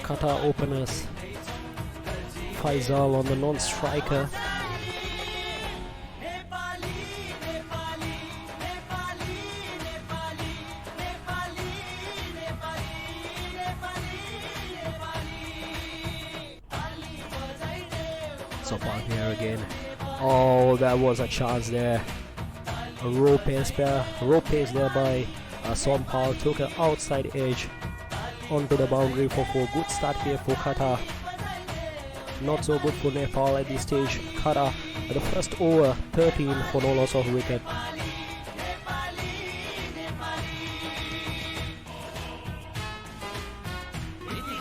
Qatar openers. Faisal on the non-striker. Sopar here again. Oh, that was a chance there. A row pace there by Sompal took an outside edge onto the boundary for 4. Good start here for Qatar. Not so good for Nepal at this stage. Qatar at the first over, 13 for no loss of wicket.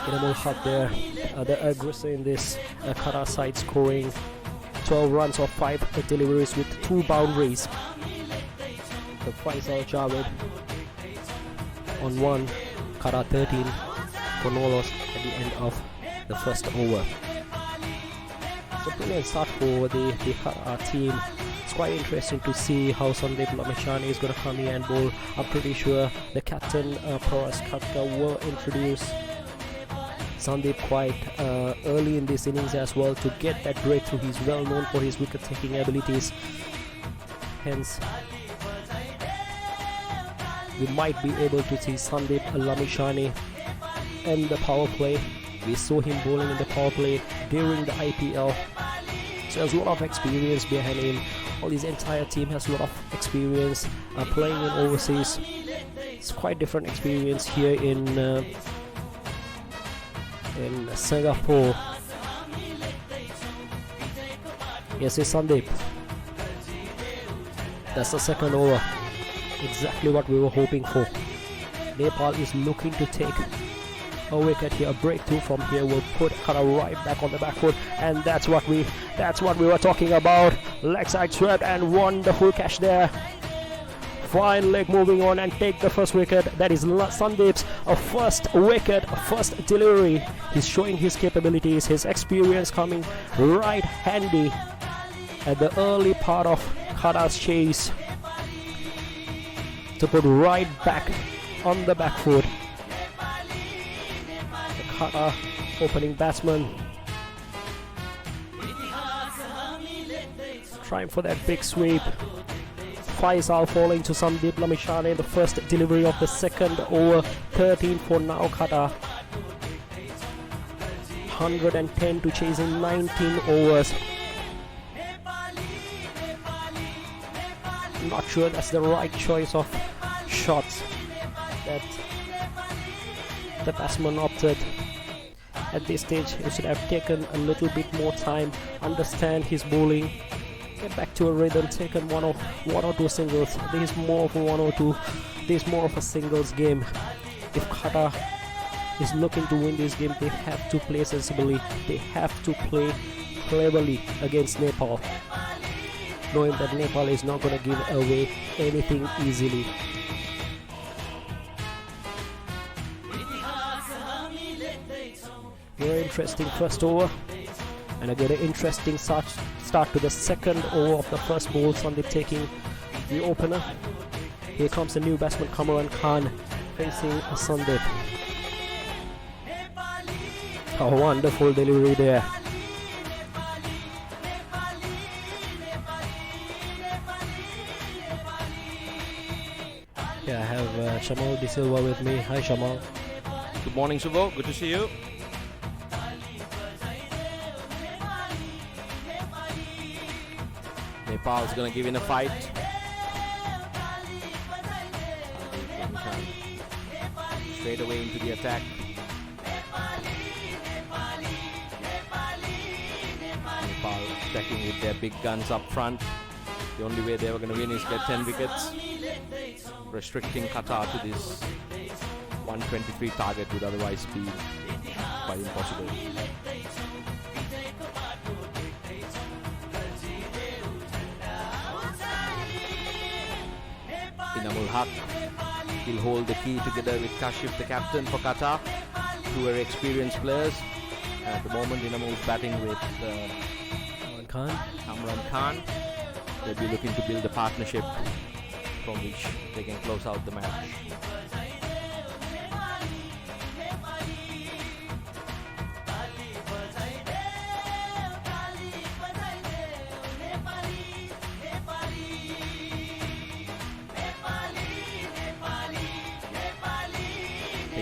Inamul Haq there, the aggressor in this Qatar side, scoring 12 runs off 5 deliveries with 2 boundaries. The Faisal Javed on 1, Qatar 13 for no loss at the end of the first over. So brilliant start for the Qatar team. It's quite interesting to see how Sandeep Lamishani is going to come here and bowl. I'm pretty sure the captain Paras Khatka will introduce Sandeep quite early in this innings as well to get that breakthrough. He's well known for his wicket-taking abilities. Hence, we might be able to see Sandeep Lamishani in the power play. We saw him bowling in the power play during the IPL. So there's a lot of experience behind him. All his entire team has a lot of experience playing in overseas. It's quite different experience here in Singapore. Yes, it's Sandeep. That's the second over. Exactly what we were hoping for. Nepal is looking to take a wicket here. A breakthrough from here will put Qatar right back on the back foot, and that's what we were talking about. Leg side swept and wonderful catch there. Fine leg moving on and take the first wicket. That is Sandeep's first wicket, first delivery. He's showing his capabilities, his experience coming right handy at the early part of Qatar's chase to put right back on the back foot. The Qatar opening batsman trying for that big sweep. Faisal falling to Sandeep Lamishani, the first delivery of the second over, 13 for now Qatar. 110 to chasing 19 overs. Not sure that's the right choice of shots that the batsman opted. At this stage, he should have taken a little bit more time, understand his bowling, get back to a rhythm, taken one or two singles. This is more of a 1 or 2. This is more of a singles game. If Qatar is looking to win this game, they have to play sensibly. They have to play cleverly against Nepal, knowing that Nepal is not going to give away anything easily. Very interesting first over, and again an interesting start to the second over of the first ball. Sandeep taking the opener. Here comes the new batsman Kamran Khan facing Sandeep. A wonderful delivery there. Yeah, I have Shamal De Silva with me. Hi Shamal. Good morning Subho, good to see you. Nepal's going to give in a fight. Straight away into the attack. Nepal attacking with their big guns up front. The only way they were going to win is get 10 wickets. Restricting Qatar to this 123 target would otherwise be quite impossible. Inamul Haq will hold the key together with Kashif, the captain for Qatar. Two very experienced players. At the moment, Inamul is batting with Kamran Khan. They'll be looking to build a partnership from which they can close out the match.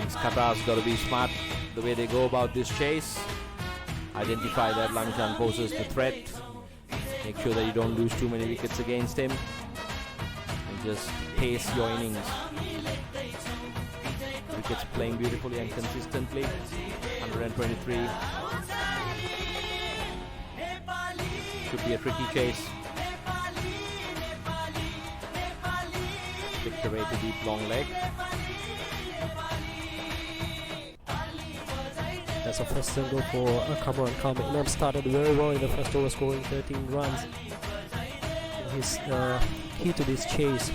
thinks Qatar's got to be smart the way they go about this chase. Identify that Lanchan poses the threat. Make sure that you don't lose too many wickets against him. And just pace your innings. Wickets playing beautifully and consistently. 123. Should be a tricky chase. Picked away to deep long leg. That's a first single for Cameron Khan. Imam started very well in the first over, scoring 13 runs. His key to this chase.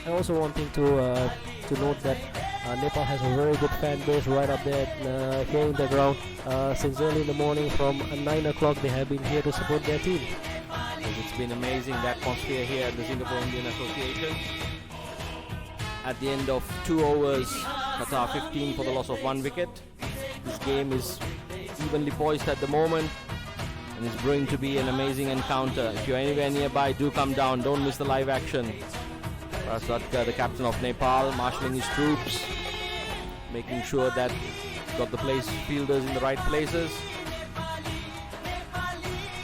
I also wanting to note that Nepal has a very good fan base right up there here in the ground. Since early in the morning from 9 o'clock they have been here to support their team. It's been amazing, the atmosphere here at the Singapore Indian Association. At the end of 2 overs, Qatar 15 for the loss of 1 wicket. This game is evenly poised at the moment and is brewing to be an amazing encounter. If you're anywhere nearby, do come down, don't miss the live action. Rasadka, the captain of Nepal, marshalling his troops, making sure that he's got the fielders in the right places.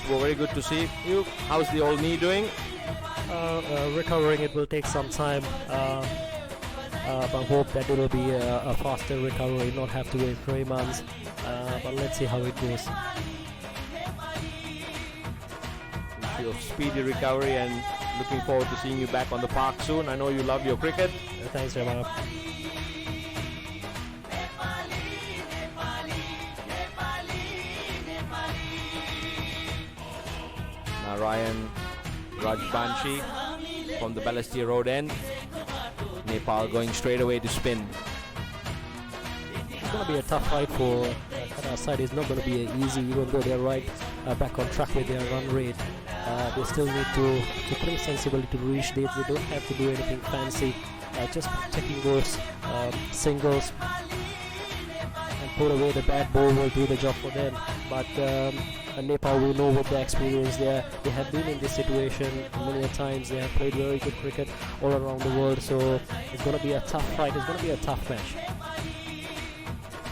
Well, very good to see you. How's the old knee doing? Recovering, it will take some time. But hope that it will be a faster recovery, not have to wait 3 months. But let's see how it goes. Wish you a speedy recovery and looking forward to seeing you back on the park soon. I know you love your cricket. Thanks, Ramana. Narayan Rajbanshi from the Balestier Road end. Nepal going straight away to spin. It's going to be a tough fight for Qatar side. It's not going to be easy, even though they're right back on track with their run rate. They still need to play sensibly to reach this. They don't have to do anything fancy. Just taking those singles and put away the bad ball will do the job for them. But Nepal, we know with the experience there, they have been in this situation many times. They have played very good cricket all around the world, so it's going to be a tough fight. It's going to be a tough match.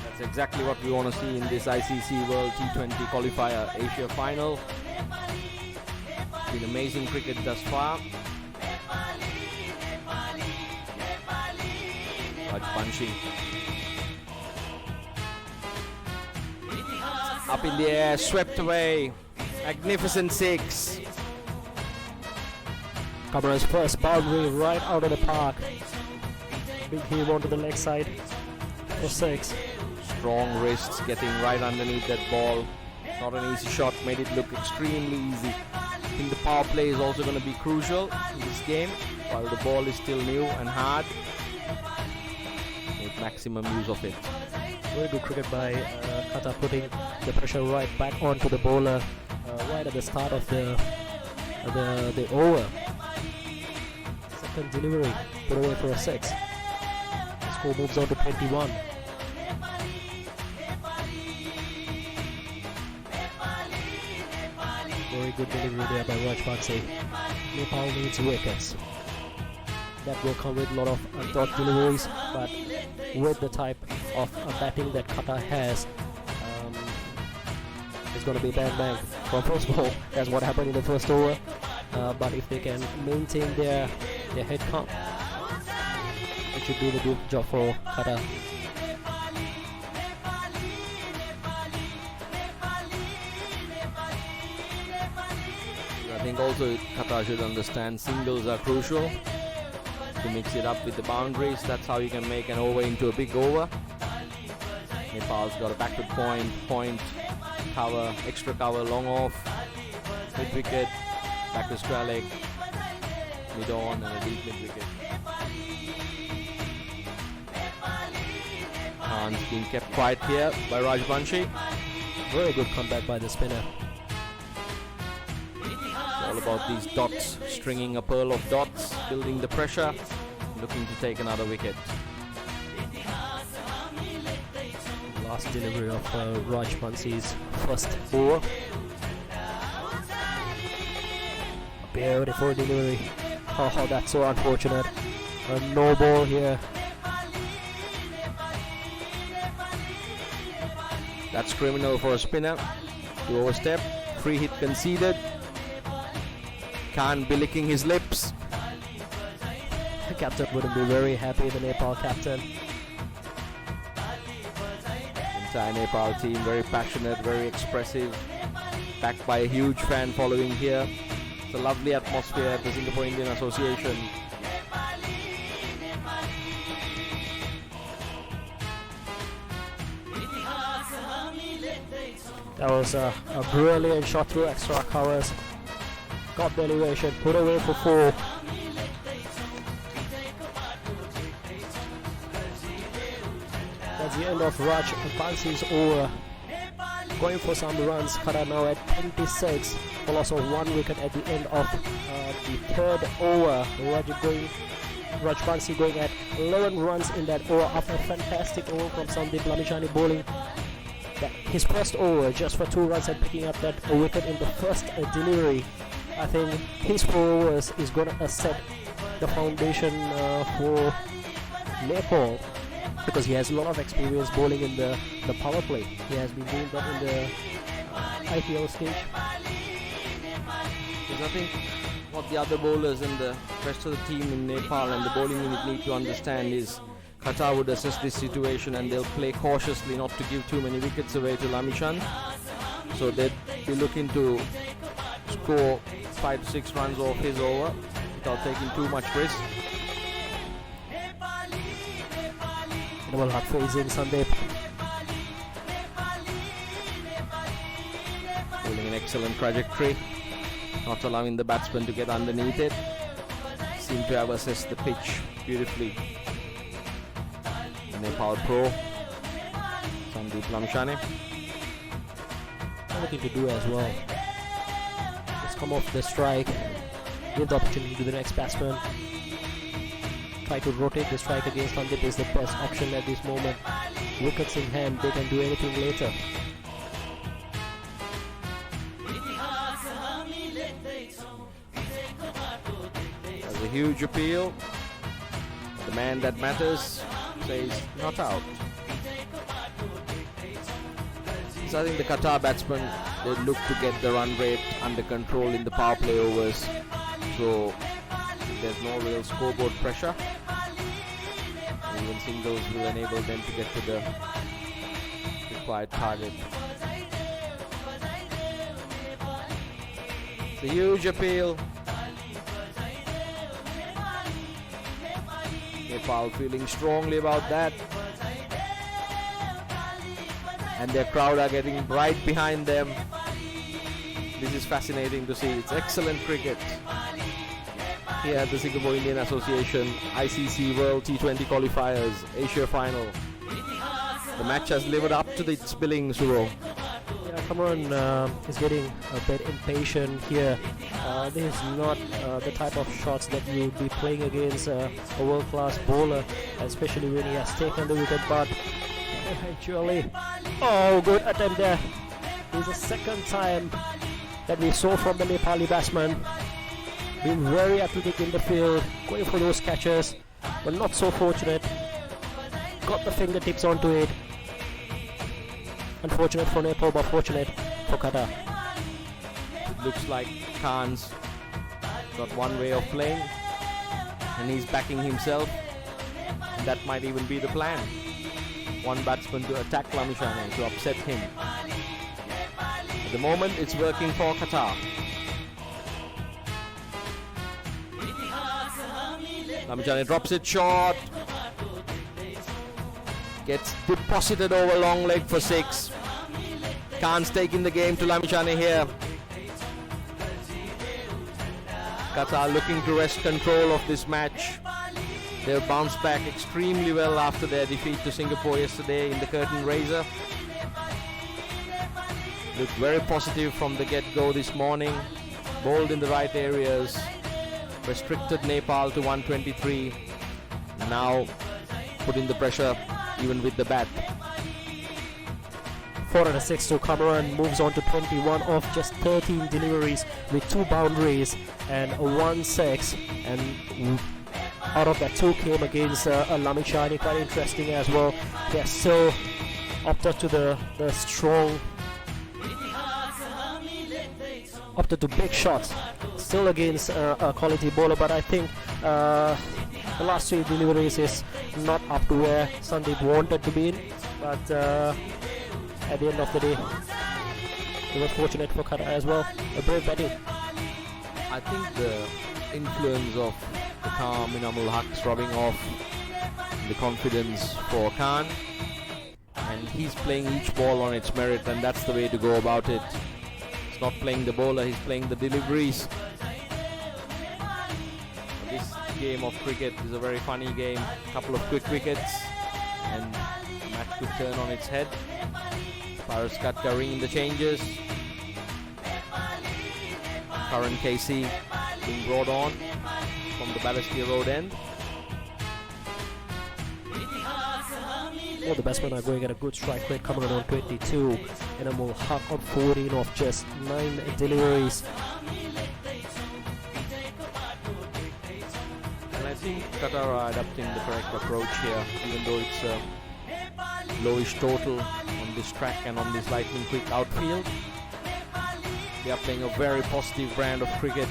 That's exactly what we want to see in this ICC World T20 qualifier Asia final. Been amazing cricket thus far. Rajbanshi up in the air, swept away. Magnificent 6. Cameron's first boundary right out of the park. Big hit onto the leg side for 6. Strong wrists getting right underneath that ball. Not an easy shot, made it look extremely easy. I think the power play is also going to be crucial in this game. While the ball is still new and hard, make maximum use of it. Very good cricket by Qatar, putting the pressure right back onto the bowler right at the start of the over. Second delivery, put away for a 6. The score moves on to 21. Very good delivery there by Rajbanshi. Nepal needs wickets. That will come with a lot of dot deliveries, but with the type of batting that Qatar has, it's going to be bang bang from first ball. That's what happened in the first over. But if they can maintain their head count, it should do the good job for Qatar. I think also Qatar should understand singles are crucial. To mix it up with the boundaries, that's how you can make an over into a big over. Nepal's got a backward point, cover, extra cover, long off, mid wicket, back to square leg, mid on and a deep mid wicket. Khan's being kept quiet here by Rajbanshi. Very good comeback by the spinner. All about these dots, stringing a pearl of dots, building the pressure, looking to take another wicket. Last delivery of Rajbanshi's first over. Beautiful delivery. Oh, that's so unfortunate. A no ball here. That's criminal for a spinner. 2 overstep, free hit conceded. Khan be licking his lips. The captain wouldn't be very happy, the Nepal captain. Entire Nepal team very passionate, very expressive, backed by a huge fan following here. It's a lovely atmosphere at the Singapore Indian Association. That was a brilliant shot through extra covers. Got the elevation, put away for 4. That's the end of Raj Bansi's over. Going for some runs. Qatar now at 26. For loss of 1 wicket at the end of the 3rd over. Raj Bansi going at 11 runs in that over after a fantastic over from Sandeep Lamishani bowling. His first over just for 2 runs and picking up that wicket in the first delivery. I think his 4 overs is going to set the foundation for Nepal, because he has a lot of experience bowling in the power play. He has been doing that in the IPL stage. Because I think what the other bowlers and the rest of the team in Nepal and the bowling unit need to understand is Qatar would assess this situation and they'll play cautiously not to give too many wickets away to Lamishan. So they'd be looking to score 5 to 6 runs off his over without taking too much risk. Double hard for Izin Sandeep. Holding an excellent trajectory, not allowing the batsman to get underneath it. Seem to have assessed the pitch beautifully. Nepal pro Sandeep Lamishani. Nothing to do as well. Just come off the strike, give the opportunity to the next batsman. Try to rotate the strike against Sandeep is the best option at this moment. Wickets in hand, they can do anything later. There's a huge appeal. The man that matters says not out. So I think the Qatar batsmen, they look to get the run rate under control in the power play overs. So there's no real scoreboard pressure. Even singles will enable them to get to the required target. It's a huge appeal. Nepal feeling strongly about that. And their crowd are getting right behind them. This is fascinating to see. It's excellent cricket here at the Singapore Indian Association ICC World T20 Qualifiers Asia Final. The match has lived up to its billing, Suro. Yeah, Cameron is getting a bit impatient here. This is not the type of shots that you would be playing against a world-class bowler, especially when he has taken the wicket. But eventually, oh, good attempt there. This is the second time that we saw from the Nepali batsman. Being very athletic in the field, going for those catches, but not so fortunate. Got the fingertips onto it. Unfortunate for Nepal, but fortunate for Qatar. It looks like Khan's got one way of playing, and he's backing himself. And that might even be the plan. One batsman to attack Lamishani, to upset him. At the moment, it's working for Qatar. Lamishani drops it short. Gets deposited over long leg for 6. Khan's taking the game to Lamishani here. Qatar looking to wrest control of this match. They've bounced back extremely well after their defeat to Singapore yesterday in the curtain raiser. Looked very positive from the get-go this morning. Bowled in the right areas. Restricted Nepal to 123. Now putting the pressure even with the bat. 406 to Cameron, moves on to 21 of just 13 deliveries with 2 boundaries and 1 6, and out of that 2 came against Lamishani. Quite interesting as well. They're still opted to the strong, opted to big shots. Still against a quality bowler, but I think the last 3 deliveries is not up to where Sandeep wanted to be in. But at the end of the day, it was fortunate for Qatar as well. A brave batting. I think the influence of the calm Inamul Haq's rubbing off the confidence for Khan, and he's playing each ball on its merit, and that's the way to go about it. He's not playing the bowler, he's playing the deliveries. This game of cricket is a very funny game. A couple of quick wickets and the match could turn on its head. Paras Katka ringing the changes. Current KC being brought on from the Balestier Road end. All the batsmen are going at a good strike rate, coming on 22. Inamul Haq on 14 of just 9 deliveries. And I think Qatar are adapting the correct approach here, even though it's a lowish total on this track and on this lightning quick outfield. They are playing a very positive brand of cricket.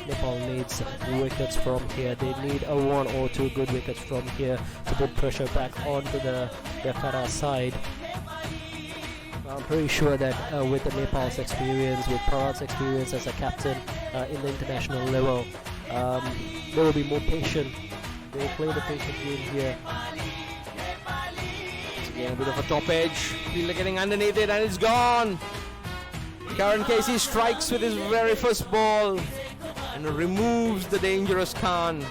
Nepal needs wickets from here. They need a 1 or 2 good wickets from here to put pressure back onto the Qatar side. I'm pretty sure that with the Nepal's experience, with Parat's experience as a captain in the international level, they will be more patient. They will play the patient game here. Again, a bit of a top edge. Fielder getting underneath it and it's gone. Karen Casey strikes with his very first ball and removes the dangerous Khan.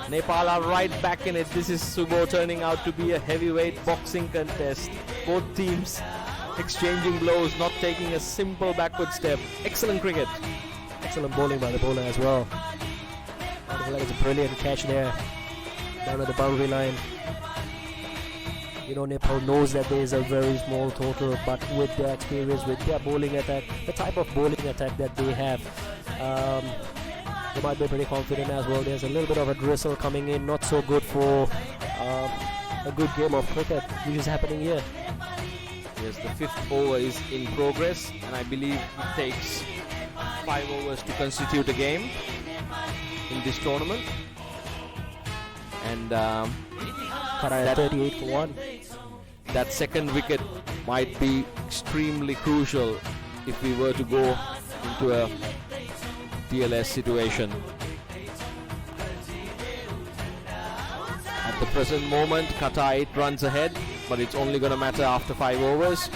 Nepal are right back in it. This is Subo turning out to be a heavyweight boxing contest. Both teams exchanging blows, not taking a simple backward step. Excellent cricket. Excellent bowling by the bowler as well. It's a brilliant catch there down at the boundary line. You know, Nepal knows that there is a very small total, but with their experience, with their bowling attack, the type of bowling attack that they have, they might be pretty confident as well. There's a little bit of a drizzle coming in, not so good for a good game of cricket, which is happening here. Yes, the 5th over is in progress, and I believe it takes 5 overs to constitute a game in this tournament. And Qatar 38 for 1. That second wicket might be extremely crucial if we were to go into a DLS situation. At the present moment, Qatar 8 runs ahead, but it's only going to matter after 5 overs.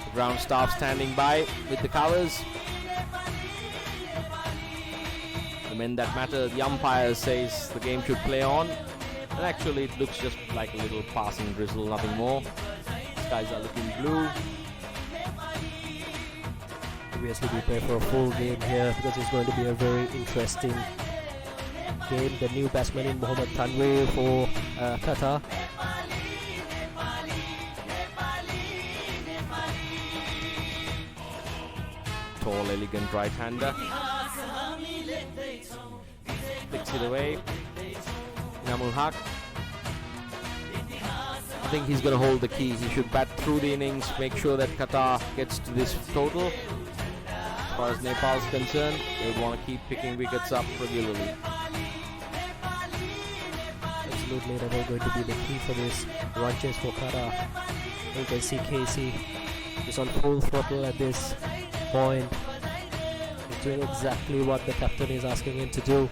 The ground staff standing by with the covers. The men that matter, the umpire says the game should play on. And actually it looks just like a little passing drizzle, nothing more. Skies are looking blue. Obviously we prepare for a full game here because it's going to be a very interesting game. The new batsman in Mohammad Tanvir for Qatar. Tall, elegant right-hander. Flicks it away. Inamul Haq. I think he's going to hold the key. He should bat through the innings, make sure that Qatar gets to this total. As far as Nepal's concerned, they would want to keep picking wickets up regularly. Absolutely, that is going to be the key for this run chase for Qatar. You can see Casey is on full throttle at this point. He's doing exactly what the captain is asking him to do.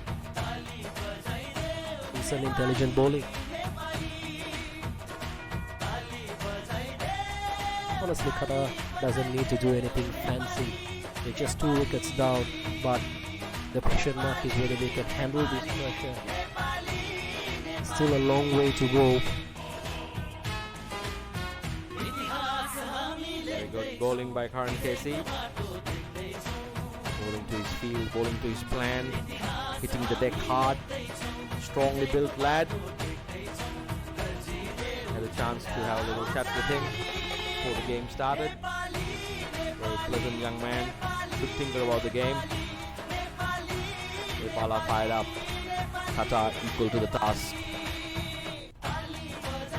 An intelligent bowling. Honestly, Qatar doesn't need to do anything fancy. They're just 2 wickets down, but the question mark is whether they can handle this pressure. Still a long way to go. Very good bowling by Karan Casey. Bowling to his field, bowling to his plan, hitting the deck hard. Strongly built lad. Had a chance to have a little chat with him before the game started. Very pleasant young man. Good thinker about the game. Nepal are fired up. Qatar equal to the task.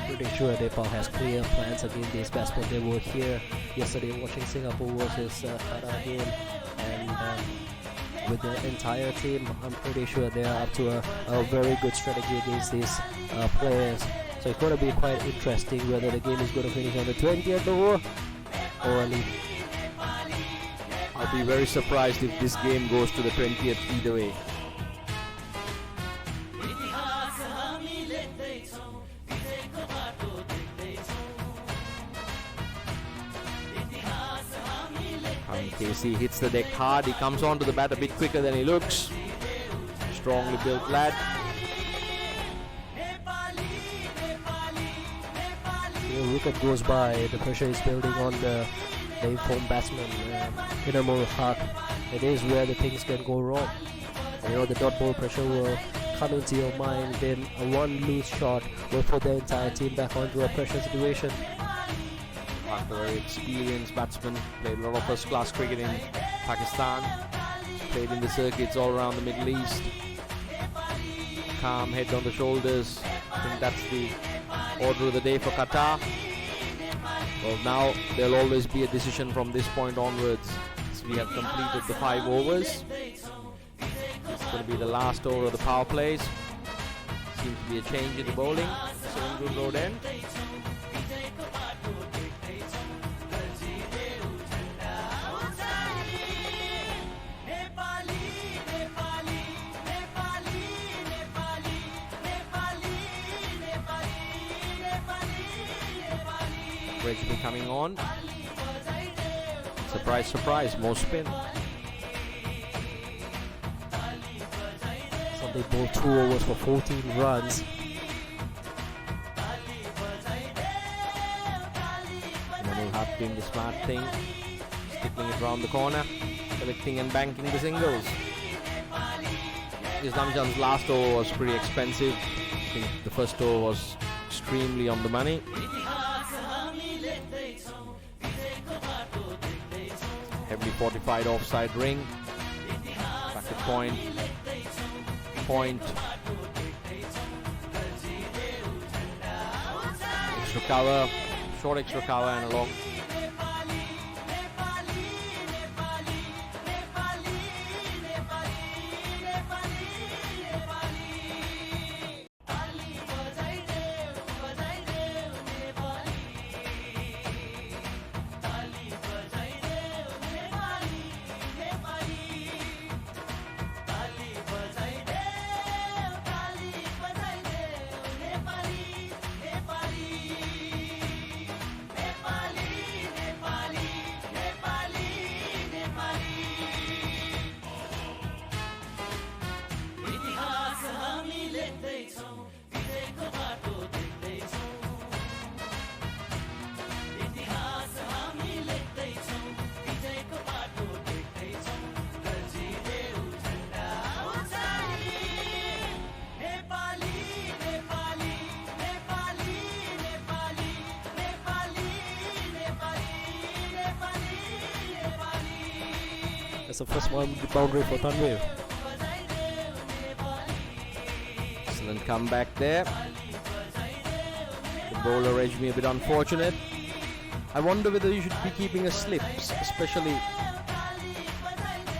Pretty sure Nepal has clear plans against this batsman. They were here yesterday watching Singapore versus Qatar game, and with the entire team, I'm pretty sure they are up to a very good strategy against these players. So it's going to be quite interesting whether the game is going to finish on the 20th over or early. I'll be very surprised if this game goes to the 20th either way. Casey hits the deck hard. He comes onto the bat a bit quicker than he looks. Strongly built lad. The wicket goes by. The pressure is building on the informed batsman. In a more hard, it is where the things can go wrong. The dot ball pressure will come into your mind. Then a one loose shot will put the entire team back onto a pressure situation. A very experienced batsman, played a lot of first class cricket in Pakistan, played in the circuits all around the Middle East. Calm, head on the shoulders. I think that's the order of the day for Qatar. Well, now there'll always be a decision from this point onwards. So we have completed the 5 overs. It's going to be the last over of the power plays. Seems to be a change in the bowling. Good road end. Reggie coming on. Surprise, surprise, more spin. So they bowled 2 overs for 14 runs. Namal Haq doing the smart thing, sticking it round the corner, collecting and banking the singles. Islam Jan's last over was pretty expensive. I think the first over was extremely on the money. Heavily fortified offside ring. Back to point. Point. Extra cover. Short extra cover and a long. That's the first one boundary for Tanvir. Excellent comeback there. The bowler Rajmi a bit unfortunate. I wonder whether you should be keeping a slip, especially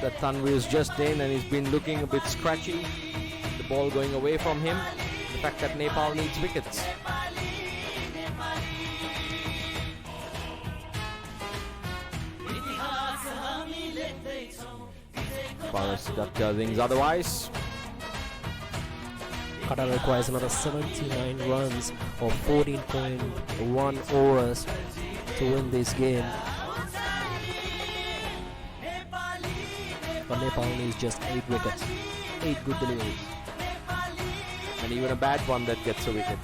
that Tanvir's just in and he's been looking a bit scratchy. The ball going away from him. The fact that Nepal needs wickets. Paras does things otherwise. Qatar requires another 79 runs or 14.1 overs to win this game. But Nepal needs just 8 wickets. 8 good deliveries. And even a bad one that gets a wicket.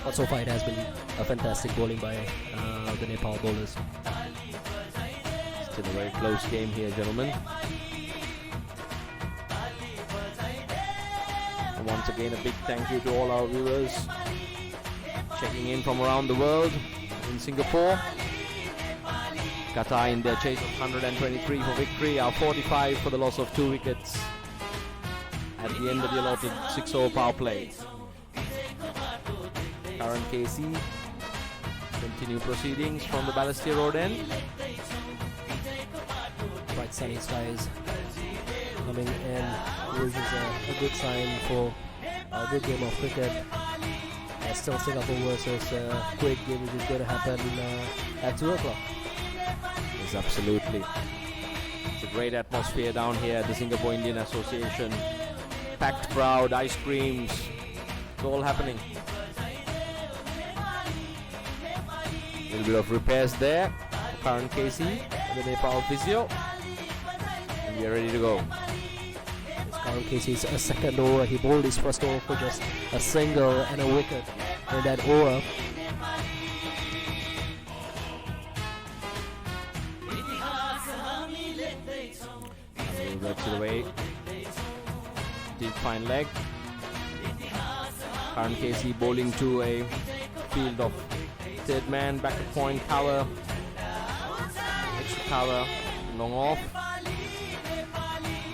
But so far it has been a fantastic bowling by the Nepal bowlers. Still a very close game here, gentlemen. And once again, a big thank you to all our viewers checking in from around the world in Singapore. Qatar in their chase of 123 for victory are 45 for the loss of 2 wickets at the end of the allotted 6-over power play. Current KC continue proceedings from the Balestier Road end. Bright sunny skies coming in, which is a good sign for a good game of cricket. Still Singapore versus Kuwait game, which is going to happen at 2 o'clock. Yes, absolutely. It's a great atmosphere down here at the Singapore Indian Association. Packed crowd, ice creams, it's all happening. A little bit of repairs there. Current KC, the Nepal physio. And we are ready to go. Current KC's a second over. He bowled his first over for just a single and a wicket in that over. And we'll to the way. Deep fine leg. Current KC bowling to a field of third man, back to point, cover, extra cover, long off,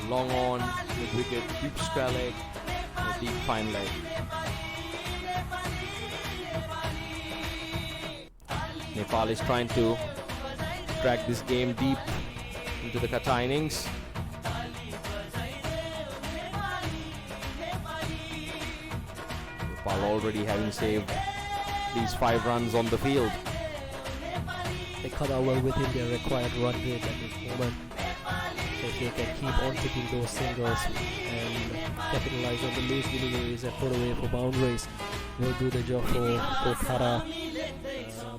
long on, mid wicket, deep square leg, and a deep fine leg. Nepal is trying to drag this game deep into the Qatar innings. Nepal already having saved these 5 runs on the field. They cut out well within their required run rate at this moment. So if they can keep on taking those singles and capitalize on the loose deliveries and put away for boundaries, will do the job for Qatar.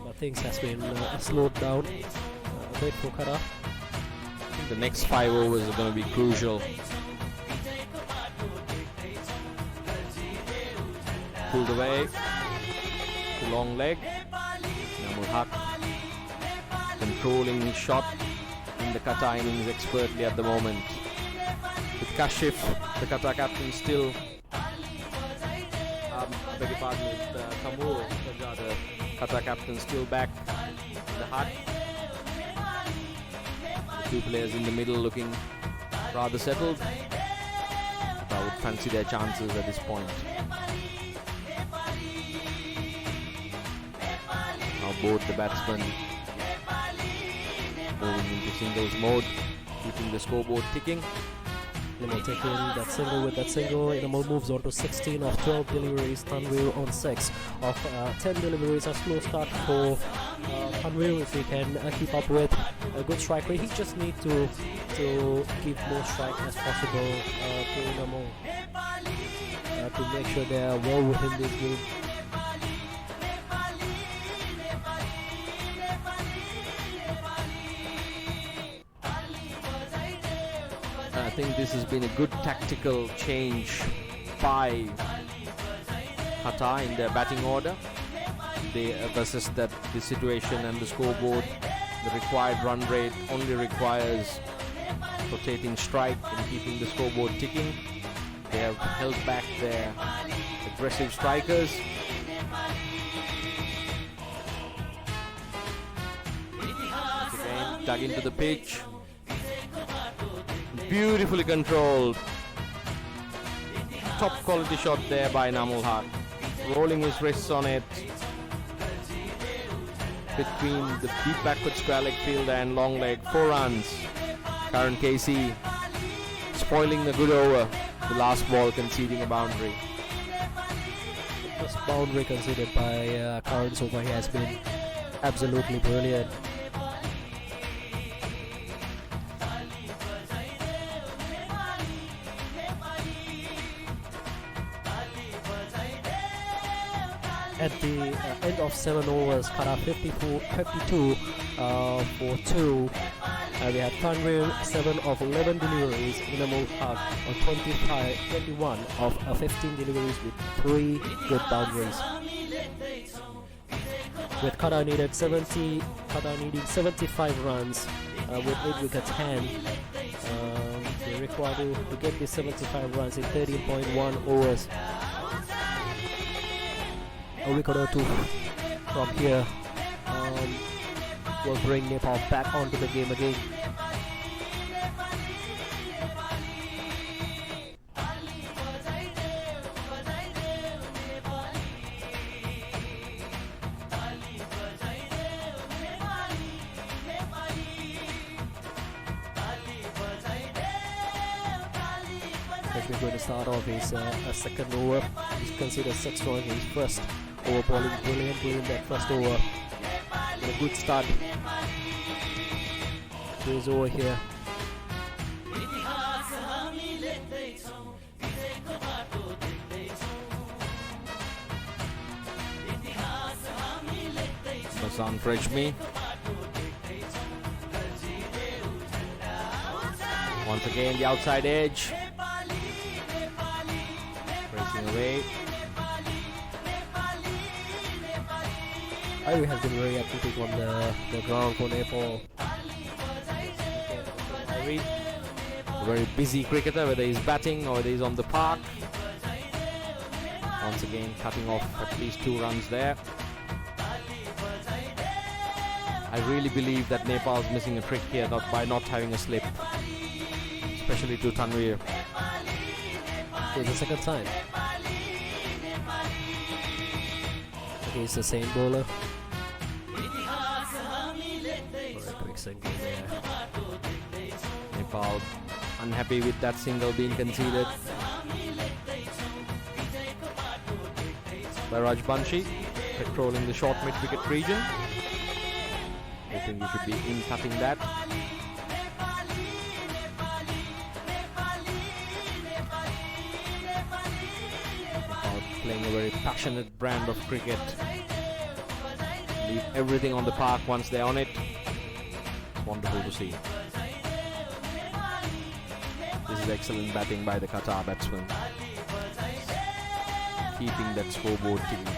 But things has been slowed down a bit for Qatar. I think the next 5 overs are going to be crucial. Pulled away. Long leg. Namul Haq controlling his shot in the Qatar innings expertly at the moment. With Kashif, the Qatar captain, still beg your pardon, with Kamur, the Qatar captain, still back in the hut. The 2 players in the middle looking rather settled. Qatar would fancy their chances at this point. Both the batsmen moving into singles mode, keeping the scoreboard ticking. Inamal taking that single with that single. Inamal moves on to 16 of 12 deliveries. Tanvir on 6 of 10 deliveries. A slow start for Tanvir. If he can keep up with a good strike rate, he just needs to give more strike as possible to Inamal to make sure they are well within this game. I think this has been a good tactical change by Qatar in their batting order. They have assessed that the situation and the scoreboard, the required run rate only requires rotating strike and keeping the scoreboard ticking. They have held back their aggressive strikers. Once again, dug into the pitch. Beautifully controlled. Top quality shot there by Namul Haq. Rolling his wrists on it. Between the deep backward square leg fielder and long leg. 4 runs. Current KC spoiling the good over. The last ball conceding a boundary. The first boundary conceded by Current over here has been absolutely brilliant. At the end of 7 overs, Qatar 52 for 2. We have Tanvir 7 of 11 deliveries, Inamal Haq on 21 of 15 deliveries with 3 good boundaries. With Qatar needing 75 runs with 8 wickets hand. They require to get these 75 runs in 13.1 overs. A wicket or 2 from here. will bring Nepal back onto the game again. We're going to start off his second over. He's considered 6 runs. His first over bowling brilliant that first over. A good start to his over here. Masan Freshmi. Once again the outside edge. Racing away. Irie has been very athletic on the ground for Nepal. Irie, a very busy cricketer, whether he's batting or whether he's on the park. Once again cutting off at least 2 runs there. I really believe that Nepal's missing a trick here by not having a slip, especially to Tanvir. It's the second time. Okay, it's the same bowler. Very quick single there. Nepal unhappy with that single being conceded by Raj Banshi, patrolling the short mid-wicket region. I think he should be in cutting that. Nepal playing a very passionate brand of cricket. Leave everything on the park once they're on it. It's wonderful to see. This is excellent batting by the Qatar batsman, keeping that scoreboard ticking.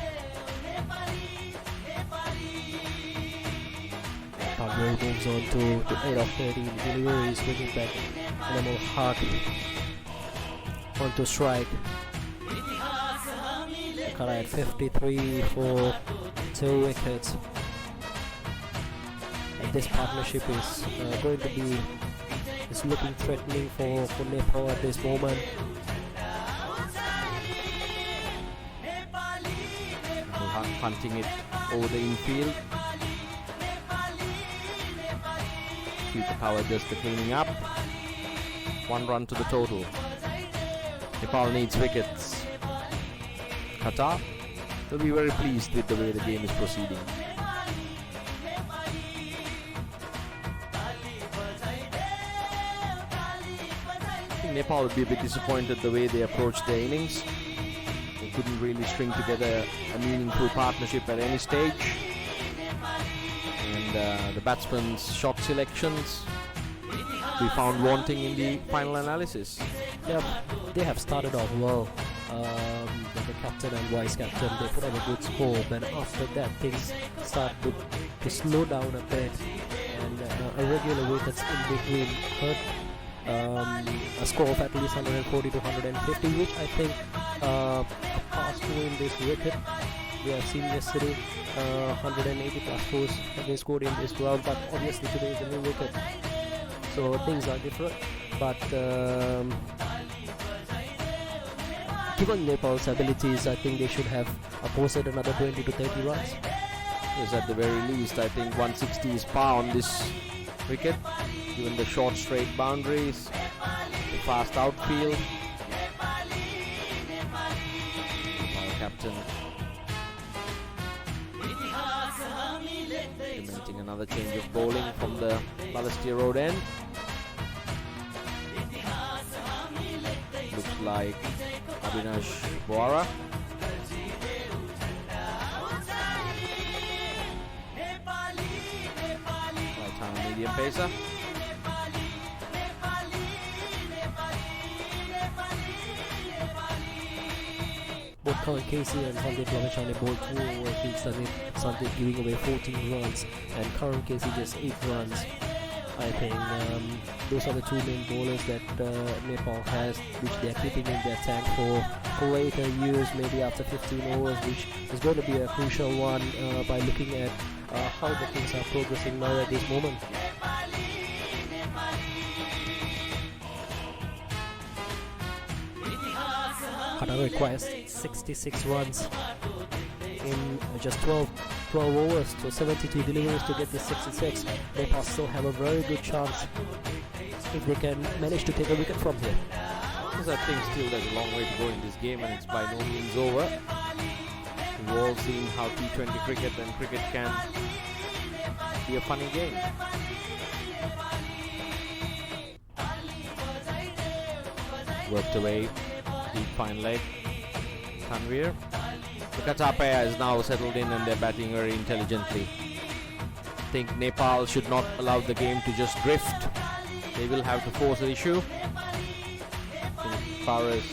Tanvir moves on to 8 of 13 deliveries, bringing back Animal Heart onto strike. Qatar at 53 for 2 wickets. And this partnership is going to be looking threatening for Nepal at this moment. Hunting it over the infield. Future Power just the cleaning up. 1 run to the total. Nepal needs wickets. Qatar will be very pleased with the way the game is proceeding. I think Nepal would be a bit disappointed the way they approached their innings. They couldn't really string together a meaningful partnership at any stage. And the batsmen's shot selections we found wanting in the final analysis. Yeah, they have started off well. The captain and vice captain, they put on a good score, but after that things start to slow down a bit, and irregular wickets in between hurt a score of at least 140 to 150, which I think a pass to win this wicket. We have seen yesterday 180 plus scores have been scored in this ground, but obviously today is a new wicket, so things are different. But given Nepal's abilities, I think they should have posted another 20 to 30 runs. Yes, at the very least, I think 160 is par on this wicket, given the short straight boundaries, the fast outfield. Our captain implementing another change of bowling from the Balestier Road end. Looks like Abhinash Boara. Right-hand medium pacer. Both Karan Casey and Sandeep Lavachane bowled 2 over innings. Sandeep giving away 14 runs and Karan Casey just 8 runs. I think those are the 2 main bowlers that Nepal has, which they are keeping in their tank for later years, maybe after 15 overs, which is going to be a crucial one by looking at how the things are progressing now at this moment. Qatar requires 66 runs in just 12 overs, so 72 deliveries to get this 66. Nepal still have a very good chance if they can manage to take a wicket from here. Because I think still there's a long way to go in this game, and it's by no means over. We've all seen how T20 cricket and cricket can be a funny game. Worked away, deep fine leg, Tanvir. The Qatar pair is now settled in and they're batting very intelligently. I think Nepal should not allow the game to just drift. They will have to force the issue. As far as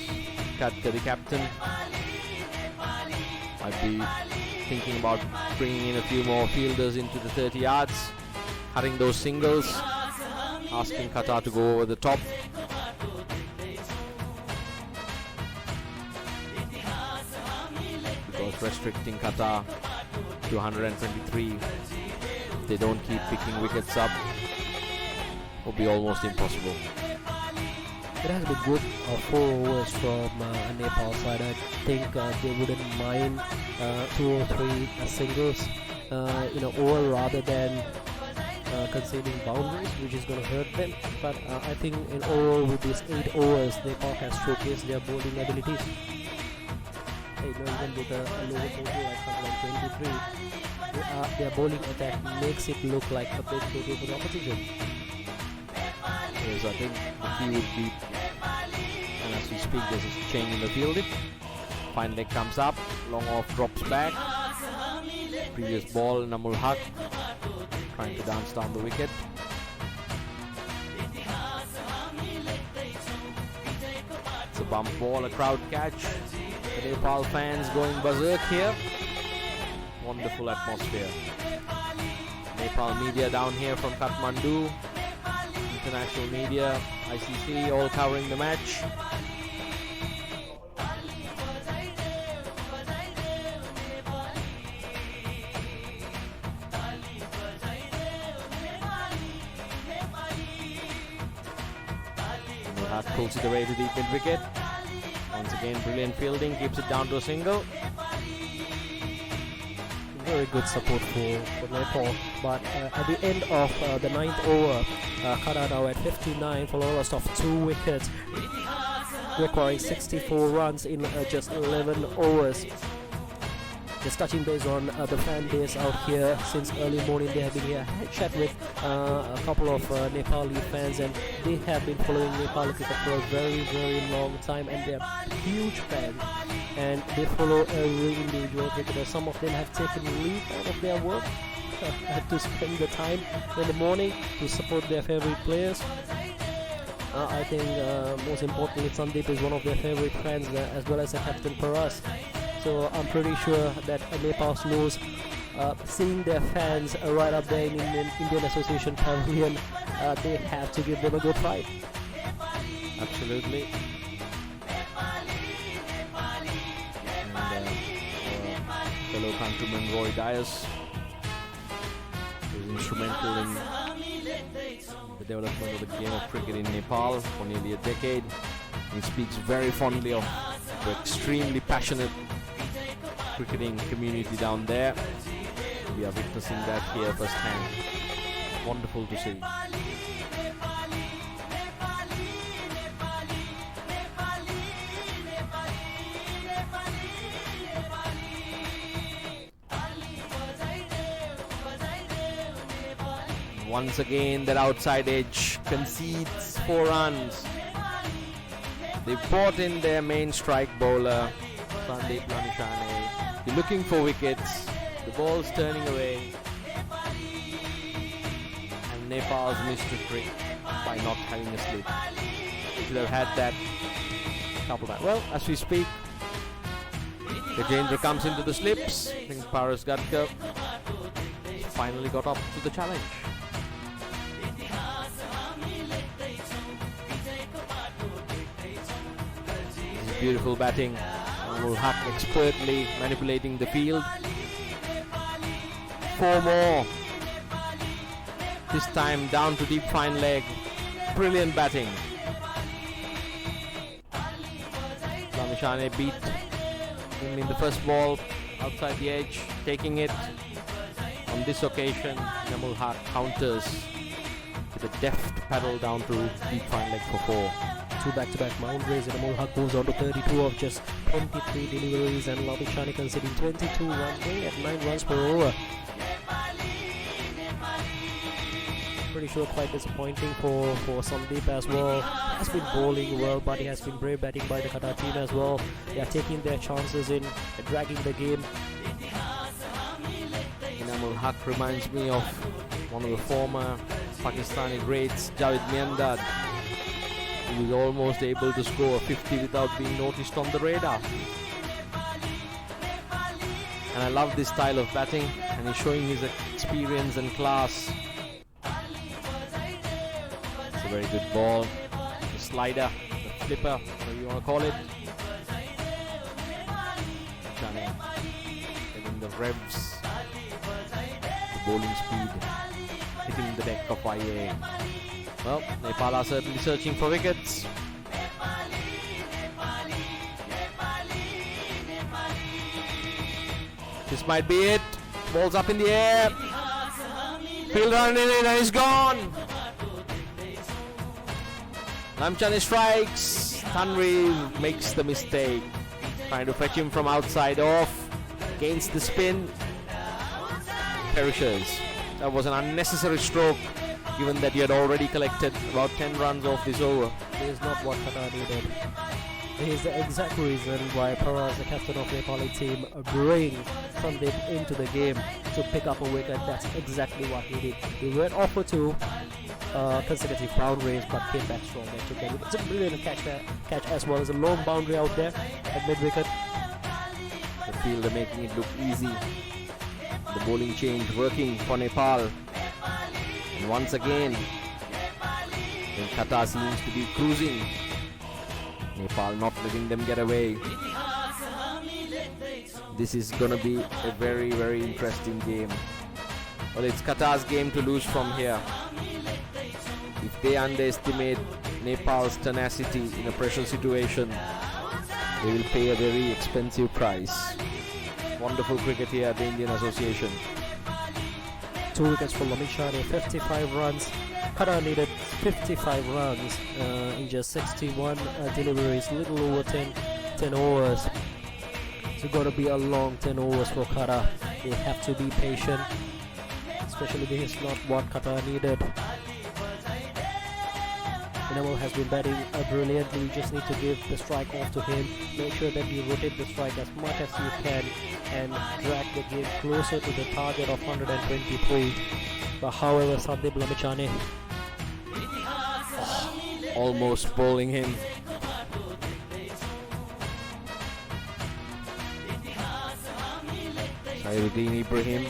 Katka, the captain, I'd be thinking about bringing in a few more fielders into the 30 yards, cutting those singles, asking Qatar to go over the top. Because restricting Qatar to 123, if they don't keep picking wickets up, will be almost impossible. It has been good 4 overs from Nepal side. I think they wouldn't mind 2 or 3 singles over rather than conceding boundaries, which is going to hurt them. But I think in overall with these 8 overs, Nepal has showcased their bowling abilities. Even with a lower total like 123, their bowling attack makes it look like a big total for the opposition. Yes, I think the key would be, and as we speak there's a change in the fielding. Fine leg comes up, long off drops back. Previous ball, Namul Haq trying to dance down the wicket. It's a bump ball, a crowd catch. The Nepal fans going berserk here. Wonderful atmosphere. Nepal media down here from Kathmandu. International media, ICC, all covering the match. Haq pulls it away to the mid wicket. Once again, brilliant fielding, keeps it down to a single. Very good support for Nepal, but at the end of the 9th over, Qatar now at 59 for a loss of 2 wickets, requiring 64 runs in just 11 overs. Just touching base on the fan base out here since early morning. They have been here. I had chat with a couple of Nepali fans, and they have been following Nepali cricket for a very, very long time, and they are huge fans, and they follow every individual cricketer. Some of them have taken leave out of their work to spend the time in the morning to support their favorite players. I think most importantly, Sandeep is one of their favorite fans, as well as the captain Paras. So I'm pretty sure that Nepal knows seeing their fans right up there in Indian Association Pavilion, they have to give them a good fight. Absolutely. And our fellow countryman Roy Dias was instrumental in the development of the game of cricket in Nepal for nearly a decade. He speaks very fondly of the extremely passionate cricketing community down there. We are witnessing that here firsthand. Wonderful to see. Once again, that outside edge concedes 4 runs. They brought in their main strike bowler, Sandeep Lanishane. They're looking for wickets. The ball's turning away. And Nepal's missed a trick by not having a slip. They should have had that couple times. Well, as we speak, Gajendra comes into the slips. I think Paras Gadkar finally got up to the challenge. This is beautiful batting. Namul Haq expertly manipulating the field. 4 more. This time down to deep fine leg. Brilliant batting. Lamishane beat him in the first ball outside the edge, taking it. On this occasion, Namul Haq counters with a deft paddle down to deep fine leg for 4. 2 back-to-back boundaries, and Namul Haq goes on to 32 of just 23 deliveries, and Lamishane conceding 22 one day at 9 runs per over. Pretty sure quite disappointing for Sandeep as well. He has been bowling well, but he has been brave batting by the Qatar team as well. They are taking their chances in dragging the game. Namul Haq reminds me of one of the former Pakistani greats, Javed Miandad, who was almost able to score a 50 without being noticed on the radar. And I love this style of batting, and he's showing his experience and class. It's a very good ball. The slider, the flipper, whatever you want to call it. Chane getting the revs, the bowling speed, hitting the deck of IA. Well, Nepal are certainly searching for wickets. This might be it. Ball's up in the air. Field running in and he's gone. Lamchane strikes. Tanvi makes the mistake. Trying to fetch him from outside off. Against the spin. Perishes. That was an unnecessary stroke, given that he had already collected about 10 runs off this over. This is not what Qatar needed. This is the exact reason why Paraz, the captain of the Nepali team, bring Sandeep into the game to pick up a wicket. That's exactly what he did. He went off for 2 consecutive boundaries, but came back strong and took the wicket. It's a brilliant catch as well as a long boundary out there at mid-wicket. The fielder making it look easy. The bowling change working for Nepal. And once again, when Qatar seems to be cruising, Nepal not letting them get away. This is going to be a very, very interesting game. Well, it's Qatar's game to lose from here. If they underestimate Nepal's tenacity in a pressure situation, they will pay a very expensive price. Wonderful cricket here at the Indian Association. 2 wickets for Lamishane, 55 runs. Qatar needed 55 runs in just 61 deliveries, little over 10 overs. It's going to be a long 10 overs for Qatar. They have to be patient, especially this is not what Qatar needed. Namul has been batting brilliantly. You just need to give the strike off to him. Make sure that you rotate the strike as much as you can and drag the game closer to the target of 123. But however, Sandeep Lamishane almost bowling him. Sairuddin Ibrahim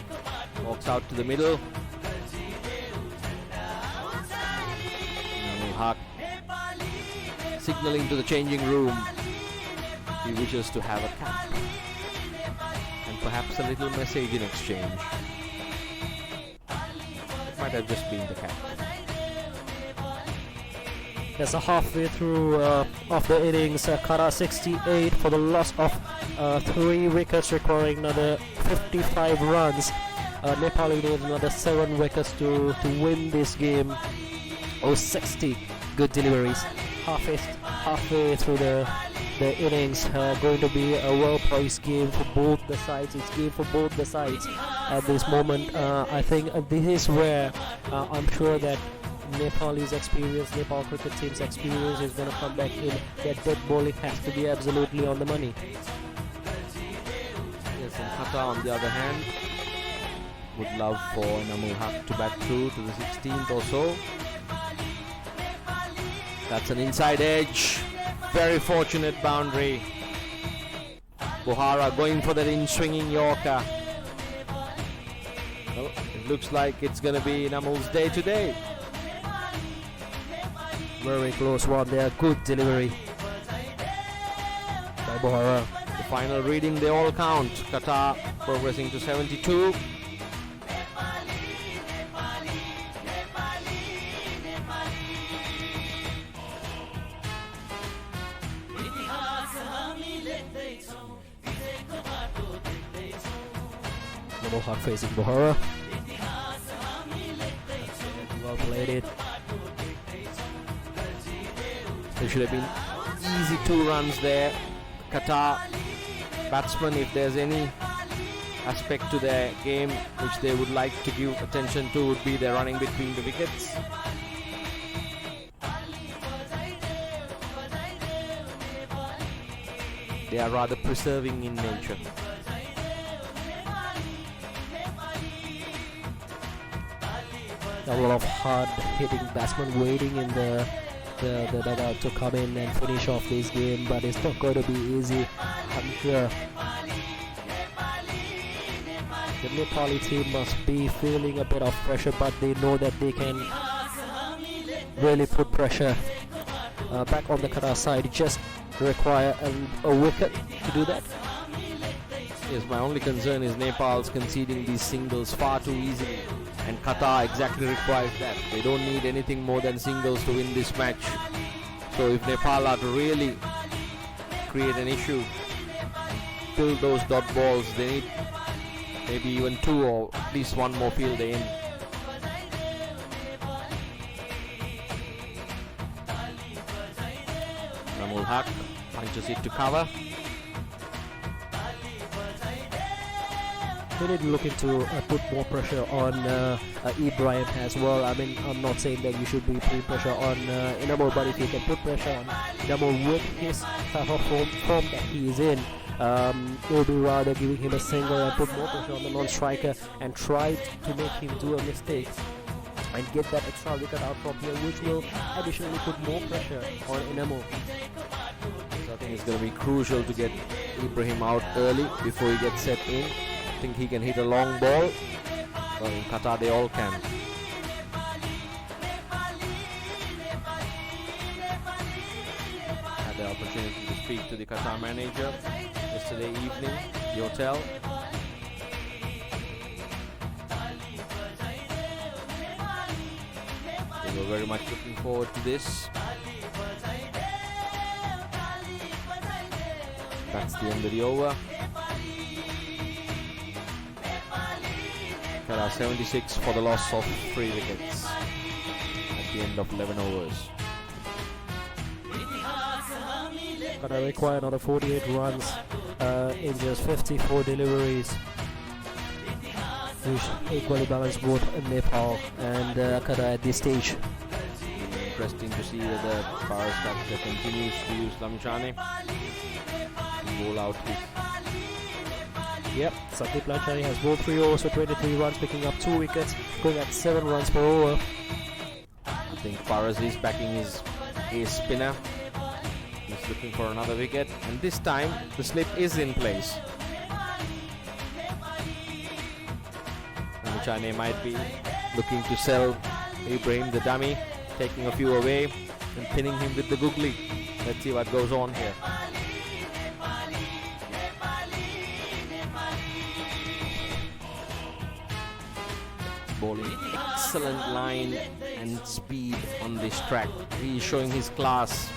walks out to the middle. Namul Haq signaling to the changing room. He wishes to have a cap and perhaps a little message in exchange. It might have just been the cap. That's a halfway through of the innings. Qatar 68 for the loss of 3 wickets, requiring another 55 runs. Nepal needs another 7 wickets to win this game. 60 good deliveries. Halfway through the innings, going to be a well-priced game for both the sides. It's game for both the sides at this moment. I think this is where I'm sure that Nepal's experience, Nepal cricket team's experience is going to come back in. Their dead bowling has to be absolutely on the money. Yes, and Qatar on the other hand would love for Namul Haq to bat through to the 16th or so. That's an inside edge. Very fortunate boundary. Bohara going for that in-swinging Yorker. Well, it looks like it's going to be Namul's day today. Very close one there. Good delivery by Bohara. The final reading, they all count. Qatar progressing to 72. Double hug facing Bohara. Well played it. There should have been easy 2 runs there. Qatar batsmen, if there's any aspect to their game which they would like to give attention to, would be their running between the wickets. They are rather preserving in nature. A lot of hard-hitting batsmen waiting in the dugout to come in and finish off this game, but it's not going to be easy, I'm sure. The Nepali team must be feeling a bit of pressure, but they know that they can really put pressure back on the Qatar side. It just require a wicket to do that. Yes, my only concern is Nepal's conceding these singles far too easily, and Qatar exactly requires that. They don't need anything more than singles to win this match. So if Nepal are to really create an issue, build those dot balls, they need maybe even 2 or at least 1 more fielder in. Ramul Haq punches it to cover. We need to look into put more pressure on Ibrahim as well. I mean, I'm not saying that you should be putting pressure on Inamul, but if you can put pressure on Inamul with his type of form that he is in, it will be rather giving him a single and put more pressure on the non-striker and try to make him do a mistake and get that extra wicket out from here, which will additionally put more pressure on Inamul. So I think it's going to be crucial to get Ibrahim out early before he gets set in. I think he can hit a long ball. Well, in Qatar they all can. Had the opportunity to speak to the Qatar manager yesterday evening at the hotel. They were very much looking forward to this. That's the end of the over. Qatar 76 for the loss of 3 wickets at the end of 11 overs. Qatar require another 48 runs in just 54 deliveries, which equally balance both Nepal and Qatar at this stage. Interesting to see whether Paras continues to use Lamchane to bowl out his. Yep, Sandeep Lamchane has bowled 3 overs for 23 runs, picking up 2 wickets, going at 7 runs per over. I think Paras is backing his ace spinner. He's looking for another wicket, and this time the slip is in place. Lamchane might be looking to sell Ibrahim the dummy, taking a few away and pinning him with the googly. Let's see what goes on here. Bowling excellent line and speed on this track. He is showing his class.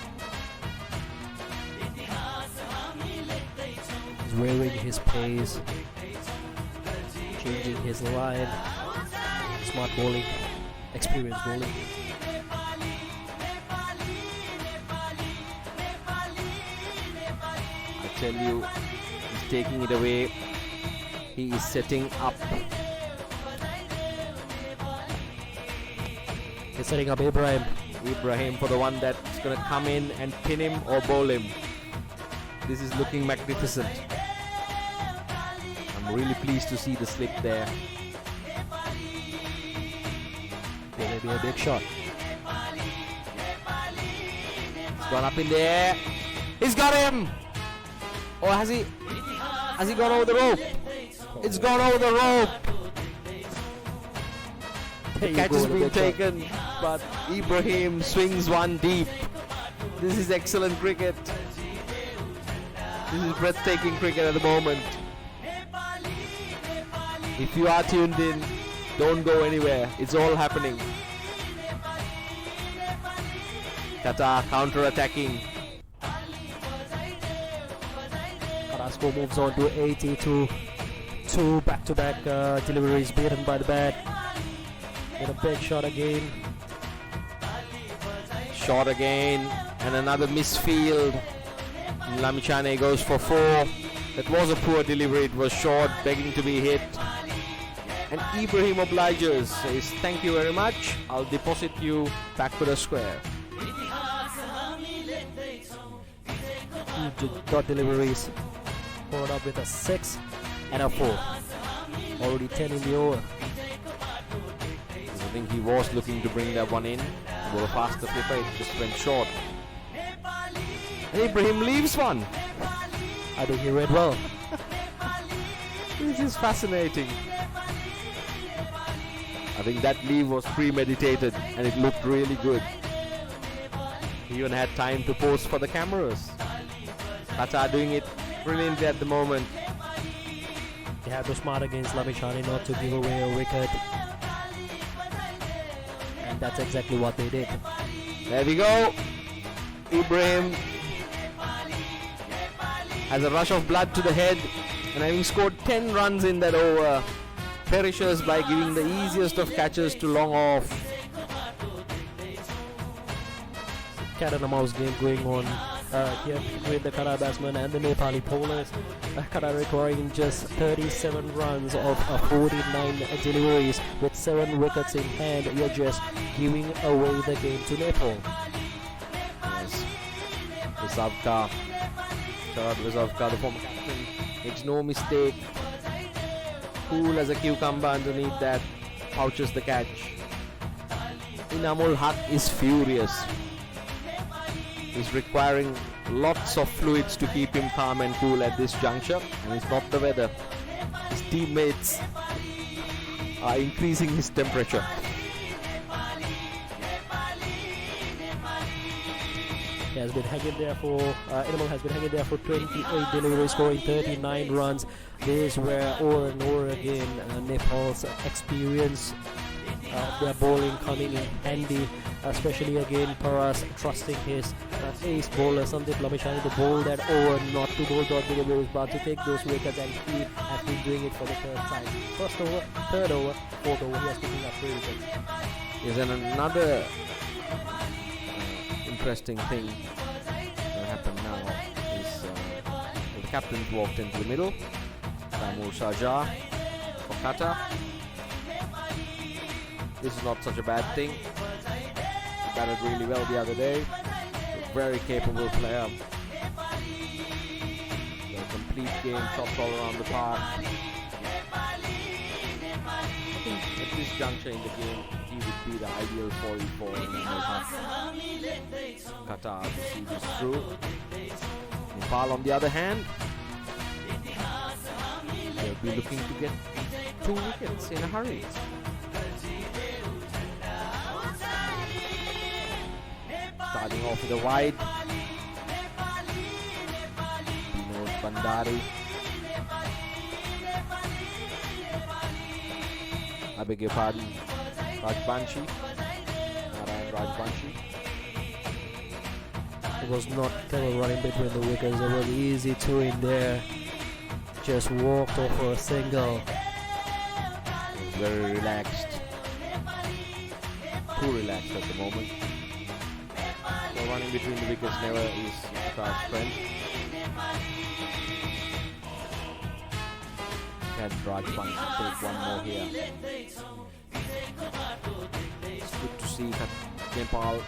He's wearing his pace, changing his line. Smart bowling, experienced bowling. I tell you, he's taking it away. He is setting up. He's setting up Ibrahim. Ibrahim for the one that's going to come in and pin him or bowl him. This is looking magnificent. I'm really pleased to see the slip there. There may be a big shot. It's gone up in the air. He's got him! Or has he gone over the rope? It's gone over the rope. The catch has been taken, but Ibrahim swings one deep. This is excellent cricket. This is breathtaking cricket at the moment. If you are tuned in, don't go anywhere. It's all happening. Qatar counter-attacking. Qatar score moves on to 82 Two back-to-back deliveries beaten by the bat. Get a big shot again. Shot again, and another misfield. Lamichhane goes for 4. That was a poor delivery. It was short, begging to be hit. And Ibrahim obliges, says, "Thank you very much. I'll deposit you back to the square." Two dot deliveries. Followed up with a 6 and a 4. Already 10 in the over. I think he was looking to bring that one in. Go faster flipper, it just went short. And Ibrahim leaves one. I think he read well. This is fascinating. I think that leave was premeditated and it looked really good. He even had time to pose for the cameras. Qatar doing it brilliantly at the moment. They have to smart against Lamichhane not to give away a wicket. And that's exactly what they did. There we go. Ibrahim has a rush of blood to the head, and having scored 10 runs in that over, perishes by giving the easiest of catches to long off. Cat and a mouse game going on here with the Qatar batsmen and the Nepali bowlers. Qatar requiring just 37 runs of 49 deliveries with 7 wickets in hand. You're just giving away the game to Nepal. Yes. Icc-T20, Icc-T20, the former captain, makes no mistake. Cool as a cucumber underneath that, pouches the catch. Inamul Haq is furious. He's requiring lots of fluids to keep him calm and cool at this juncture, and it's not the weather. His teammates are increasing his temperature. He has been hanging there for Inamul has been hanging there for 28 deliveries, scoring 39 runs. This where over and over again Nepal's experience, their bowling coming in handy, especially again Paras trusting his ace bowler Sandeep Lamichhane to bowl that over, not to bowl dot deliveries but to take those wickets, and he has been doing it for the third time. First over, third over, fourth over, he has picking up 3 wickets. Yes, and another interesting thing that happened now is the captain walked into the middle, Samuel Shahjah for Qatar. This is not such a bad thing. He batted really well the other day. A very capable player. A complete game, shots all around the park. I think at this juncture in the game, he would be the ideal 44 in Qatar to see this through. Nepal, on the other hand, they'll be looking to get 2 wickets in a hurry. Starting off with a wide. Vinod Bandari. I beg your pardon. Rajbanshi. Narayan Rajbanshi. It was not clever running between the wickets. It was easy 2 in there. Just walked off for a single. Very relaxed. Too relaxed at the moment. So running between the wickets never is Qatar's friend. Can Rajbanshi take one more here? It's good to see Nepal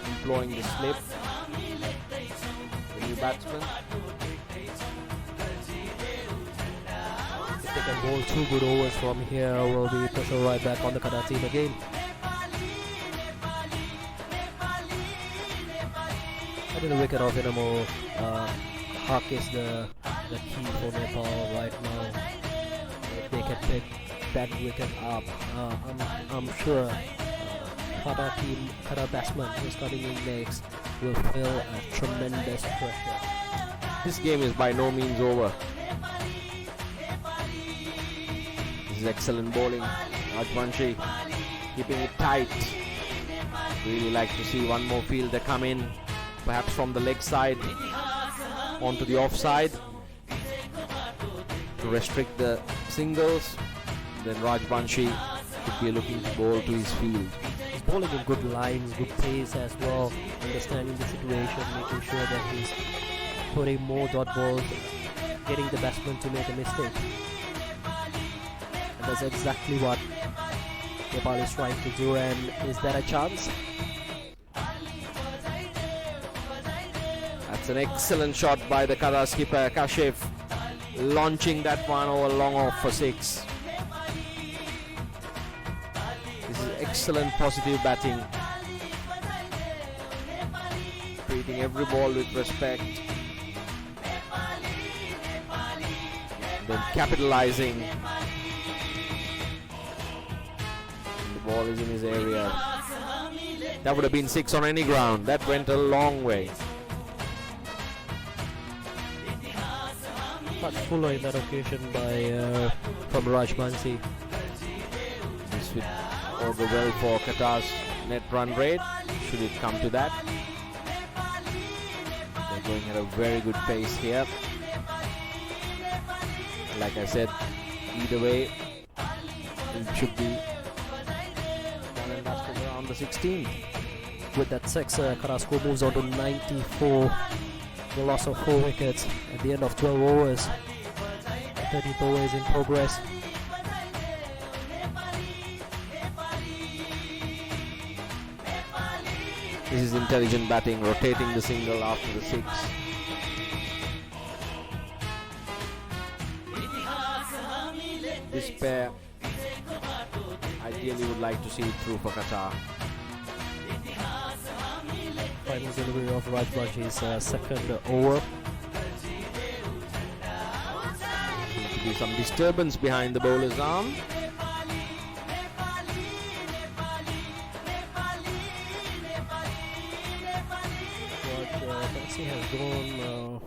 employing the slip. The new batsman. If they can bowl 2 good overs from here, will be pressure right back on the Qatar team again. I think the wicket of Inamul Haq is the key for Nepal right now. If they can pick that wicket up, I'm sure Qatar batsman who's coming in next will feel a tremendous pressure. This game is by no means over. This is excellent bowling. Rajbanshi keeping it tight. Really like to see one more fielder come in, perhaps from the leg side onto the offside to restrict the singles. Then Rajbanshi could be looking to bowl to his field. He's bowling in good lines, good pace as well, understanding the situation, making sure that he's putting more dot balls, getting the batsman to make a mistake. And that's exactly what Nepal is trying to do. And is that a chance? That's an excellent shot by the Qatar skipper Kashif, launching that one over long off for 6. This is excellent positive batting, treating every ball with respect, then capitalizing. And the ball is in his area. That would have been 6 on any ground. That went a long way. Much fuller in that occasion by from Rajbanshi. This would augur well for Qatar's net run rate, should it come to that. They're going at a very good pace here. Like I said, either way, it should be done and dusted around the 16th. With that 6, Qatar score moves on to 94. The loss of 4 wickets at the end of 12 overs. 30th over is in progress. This is intelligent batting, rotating the single after the 6. This pair ideally would like to see it through for Qatar. Final delivery of Rajbanshi's second over. Seems to be some disturbance behind the bowler's arm. Bansi has gone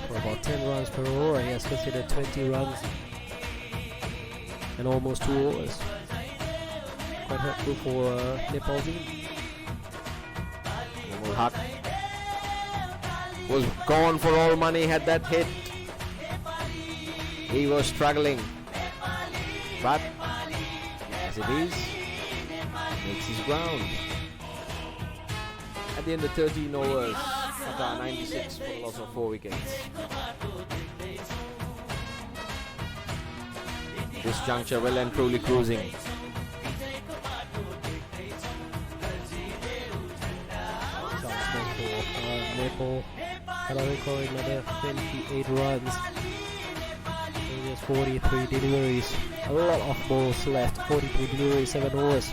for about 10 runs per over. He has considered 20 runs and almost 2 overs. Quite hurtful for Nepal team. Haq was gone for all money, had that hit. He was struggling, but as it is, makes his ground. At the end of 13 overs, Qatar 96 for a loss of 4 wickets. This juncture well and truly cruising. Nepal, Qatar recording another 28 runs. There's 43 deliveries. A lot of balls left. 43 deliveries, 7 overs.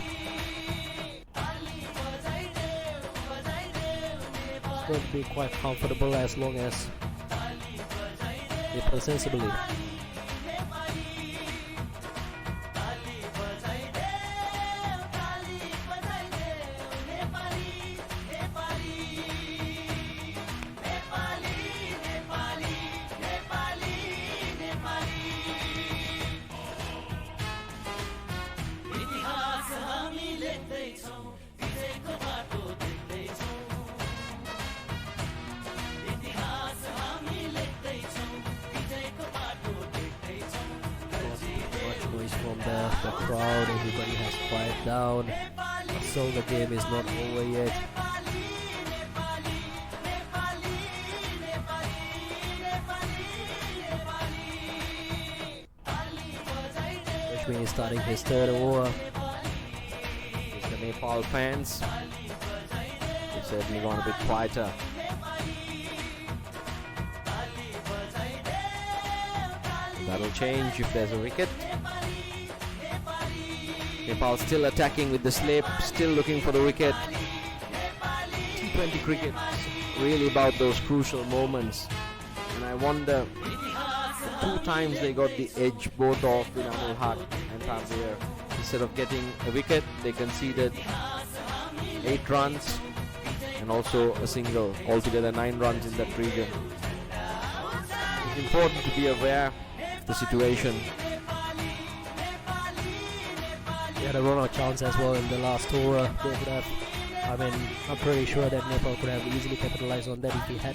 It's going to be quite comfortable as long as they play sensibly. From the crowd, everybody has quieted down, so the game is not over yet. Ashwin is starting his 3rd over. It's the Nepal fans. They've certainly gone a bit quieter. That'll change if there's a wicket. Nepal still attacking with the slip, still looking for the wicket. T20 cricket is really about those crucial moments. And I wonder, the 2 times they got the edge both off in Amul Haq and Tanvir. Instead of getting a wicket, they conceded 8 runs and also a single. Altogether 9 runs in that region. It's important to be aware of the situation. They had a run-out chance as well in the last over. They could have, I'm pretty sure that Nepal could have easily capitalized on that if they had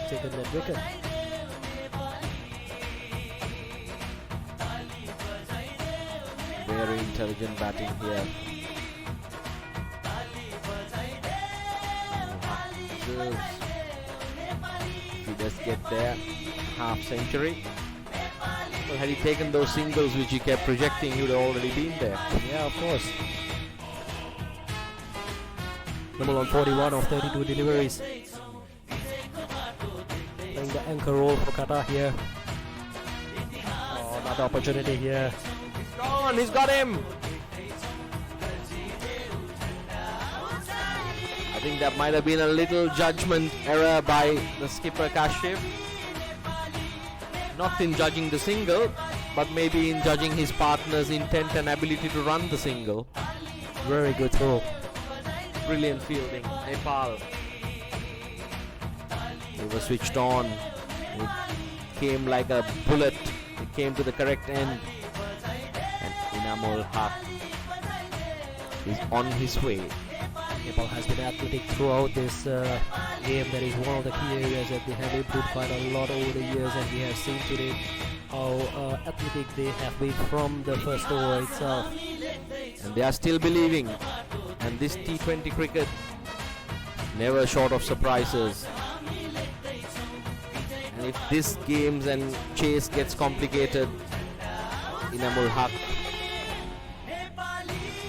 taken that wicket. very intelligent batting here. If he does get there, half century. Well, had he taken those singles which he kept projecting, he would have already been there. Yeah, of course. Number 41 of 32 deliveries. Playing the anchor role for Qatar here. Oh, another opportunity here. He's gone, he's got him! I think that might have been a little judgment error by the skipper Kashif. Not in judging the single, but maybe in judging his partner's intent and ability to run the single. Very good throw. Brilliant fielding, Nepal. They were switched on. It came like a bullet. It came to the correct end. And Inamul Haq is on his way. Nepal has been athletic throughout this game. That is one of the key areas that they have improved quite a lot over the years, and we have seen today how athletic they have been from the first over itself. And they are still believing. And this T20 cricket, never short of surprises. And if this games and chase gets complicated, Inamul Haq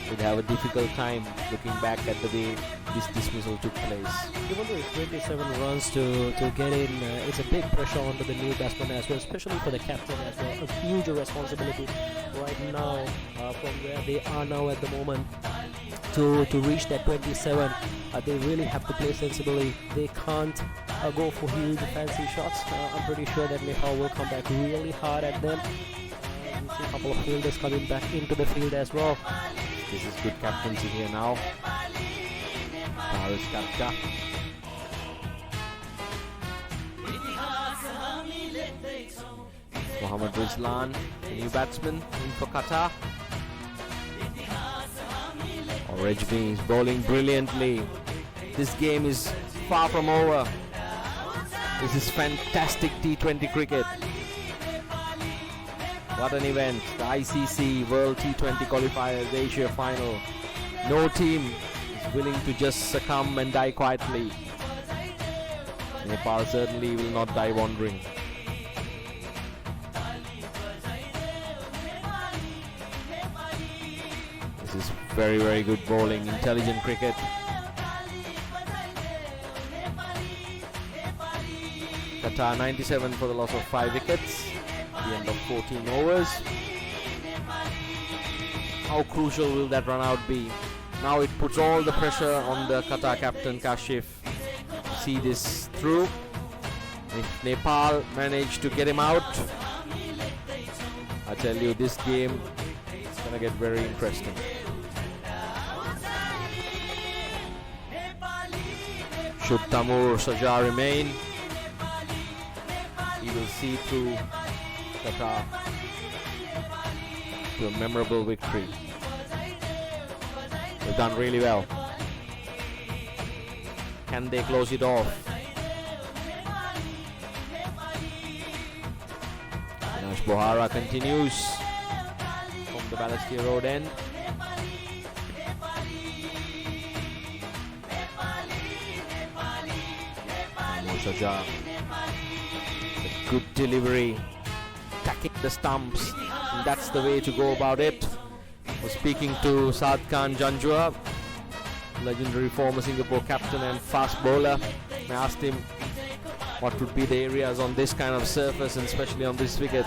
would have a difficult time looking back at the way this dismissal took place. Even though it's 27 runs to get in, it's a big pressure onto the new batsman as well, especially for the captain as well. A huge responsibility right now from where they are now at the moment to reach that 27. They really have to play sensibly. They can't go for huge fancy shots. I'm pretty sure that Nepal will come back really hard at them. We see a couple of fielders coming back into the field as well. This is good captaincy here now. Paris Kapta. Mohammad Rizlan, the new batsman in for Qatar. Rejmi is bowling brilliantly. This game is far from over. This is fantastic T20 cricket. What an event. The ICC World T20 Qualifiers Asia Final. No team is willing to just succumb and die quietly. Nepal certainly will not die wandering. This is very, very good bowling, intelligent cricket. Qatar 97 for the loss of 5 wickets. The end of 14 overs. How crucial will that run out be? Now it puts all the pressure on the Qatar captain Kashif to see this through. If Nepal manage to get him out, I tell you, this game is going to get very interesting. Should Tamur Sajjar remain, he will see through Qatar to a memorable victory. They've done really well. Can they close it off? Dinesh Bohara continues from the Balestier Road end. Sajjar, a good delivery, attacking the stumps, and that's the way to go about it. I was speaking to Saad Khan Janjua, legendary former Singapore captain and fast bowler. I asked him what would be the areas on this kind of surface, and especially on this wicket.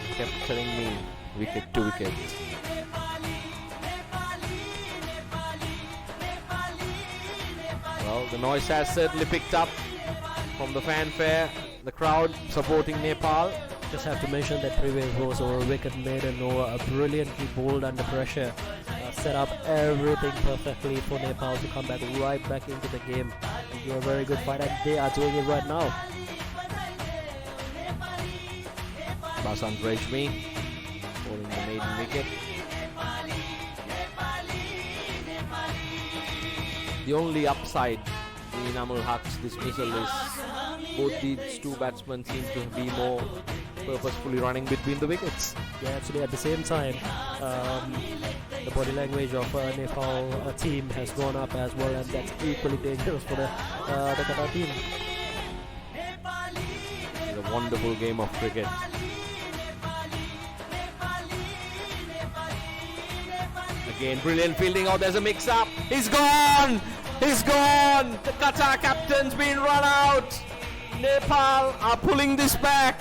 He kept telling me wicket to wicket. Well, the noise has certainly picked up from the fanfare, the crowd supporting Nepal. Just have to mention that previous was over wicket maiden over, brilliantly bowled under pressure, set up everything perfectly for Nepal to come back right back into the game and do a very good fight, and they are doing it right now. Basant Rejmi bowling the maiden wicket. The only upside in Inamul Haq's dismissal is both these two batsmen seem to be more purposefully running between the wickets. Yeah, actually at the same time, the body language of Nepal team has gone up as well, and that's equally dangerous for the Qatar team. It's a wonderful game of cricket. Again, brilliant fielding. Oh, there's a mix-up. He's gone! He's gone! The Qatar captain's been run out. Nepal are pulling this back.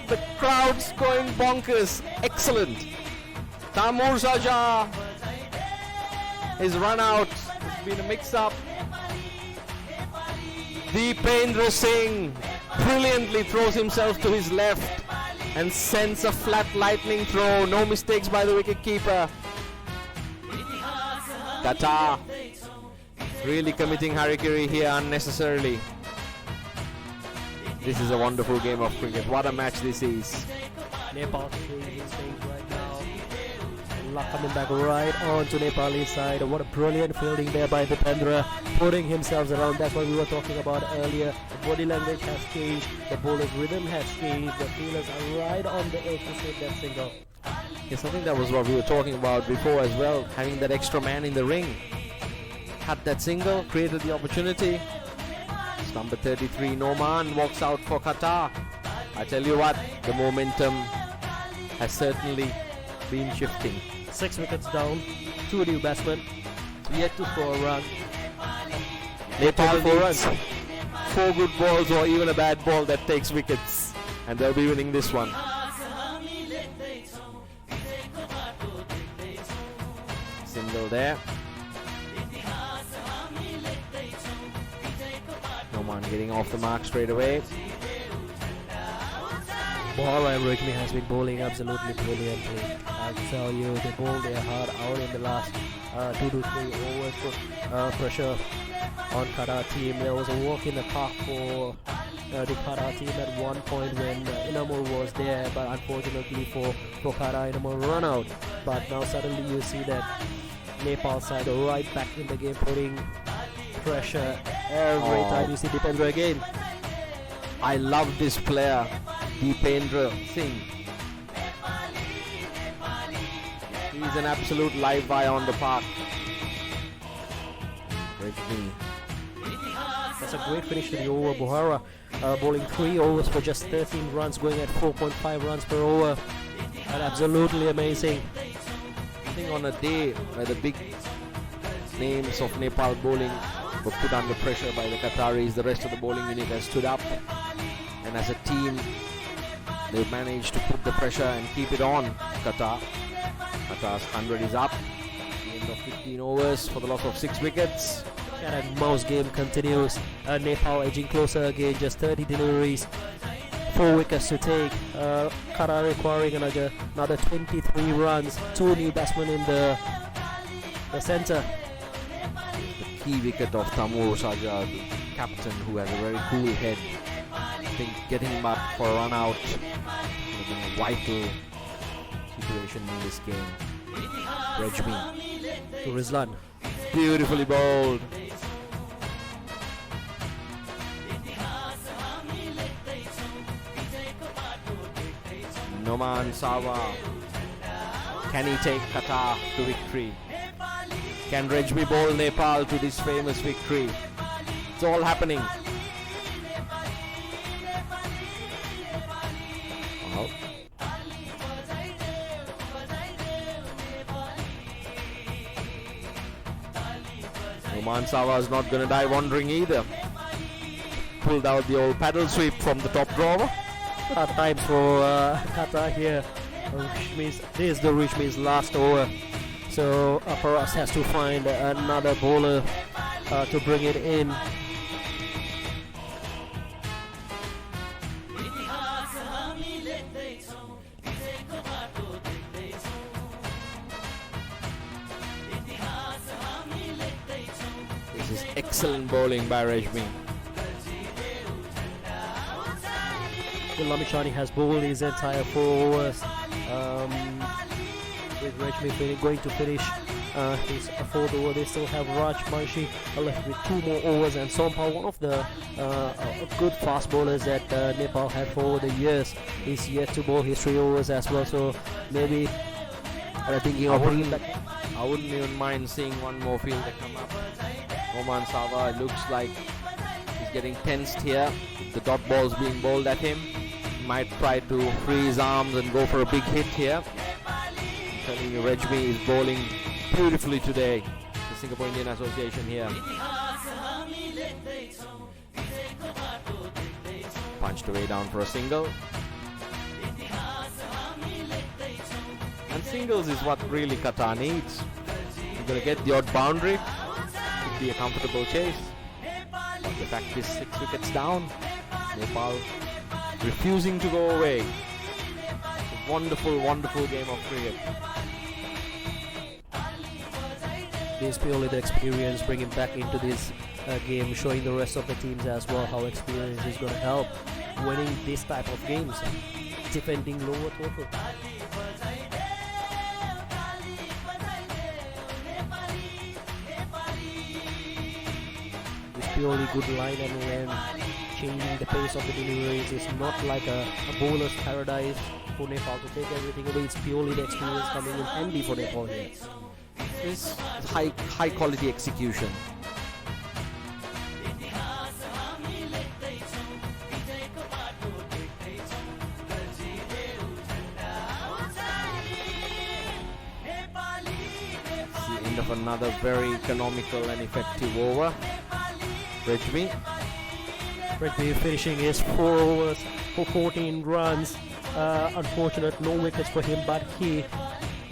The crowd's going bonkers. Excellent. Tamur Saja is run out. It's been a mix-up. Deependra Singh brilliantly throws himself to his left and sends a flat lightning throw. No mistakes by the wicketkeeper. Qatar really committing harikiri here unnecessarily. This is a wonderful game of cricket. What a match this is. Nepal changing things right now. Luck coming back right onto Nepali side. What a brilliant fielding there by Deependra, putting himself around. That's what we were talking about earlier. The body language has changed. The bowler's rhythm has changed. The fielders are right on the edge to save that single. Yes, I think that was what we were talking about before as well. Having that extra man in the ring. Had that single, created the opportunity. It's number 33, Noman, walks out for Qatar. I tell you what, the momentum has certainly been shifting. 6 wickets down, 2 new batsmen, yet to score a run. Nepal needs 4 good balls or even a bad ball that takes wickets, and they'll be winning this one. Single there. Noman getting off the mark straight away. Bora and Rajmi has been bowling absolutely brilliantly. I'll tell you, they bowled their heart out in the last 2 to 3 overs, put pressure on Qatar team. There was a walk in the park for the Qatar team at one point when Inamul was there, but unfortunately for Qatar, Inamul run out. But now suddenly you see that Nepal side are right back in the game, putting pressure every time you see Deependra again. I love this player, Deependra Singh. He's an absolute live wire on the park. Rajmi. That's a great finish to the over. Bohara bowling 3 overs for just 13 runs, going at 4.5 runs per over. And absolutely amazing. I think on a day where the big names of Nepal bowling were put under pressure by the Qataris, the rest of the bowling unit has stood up, and as a team they've managed to put the pressure and keep it on Qatar. Qatar's 100 is up. The end of 15 overs for the loss of 6 wickets. Cat and mouse game continues. Nepal edging closer again, just 30 deliveries, 4 wickets to take. Qatar requiring another 23 runs. 2 new batsmen in the centre. The key wicket of Tamur Saja, the captain, who has a very cool head. I think getting him up for a run out will be a vital situation in this game. Rajmi To Rizlan. beautifully bowled. Noman Sawa. Can he take Qatar to victory? Can Rajmi bowl Nepal to this famous victory? It's all happening. Well, Noman Sawa is not going to die wandering either. Pulled out the old paddle sweep from the top drawer. Hard times for Qatar here, which means this is the Rajmi's last over. So Paras has to find another bowler to bring it in. This is excellent bowling by Rajmi. Lamishani has bowled his entire 4 overs, with Rajmi going to finish his fourth over. They still have Raj Manshi left with 2 more overs, and Sompal, one of the good fast bowlers that Nepal had for over the years, is yet to bowl his 3 overs as well. So maybe thinking of bringing back. I wouldn't even mind seeing one more fielder come up. Oman Sava, it looks like he's getting tensed here. The dot ball's being bowled at him. He might try to free his arms and go for a big hit here. I'm telling you, Rejmi is bowling beautifully today. The Singapore Indian Association here. Punched away down for a single. And singles is what really Qatar needs. You're going to get the odd boundary. Could be a comfortable chase. But the fact is 6 wickets down. Nepal refusing to go away. A wonderful, wonderful game of cricket. This is purely the experience, bringing back into this game, showing the rest of the teams as well how experience is going to help winning this type of games, defending lower total. It's purely good line and when changing the pace of the deliveries is not like a bowler's paradise for Nepal to take everything away. It's purely the experience coming in handy for Nepal here. It's high quality execution. It's the end of another very economical and effective over. Rejmi finishing his 4 overs for 14 runs. Unfortunate, no wickets for him, but he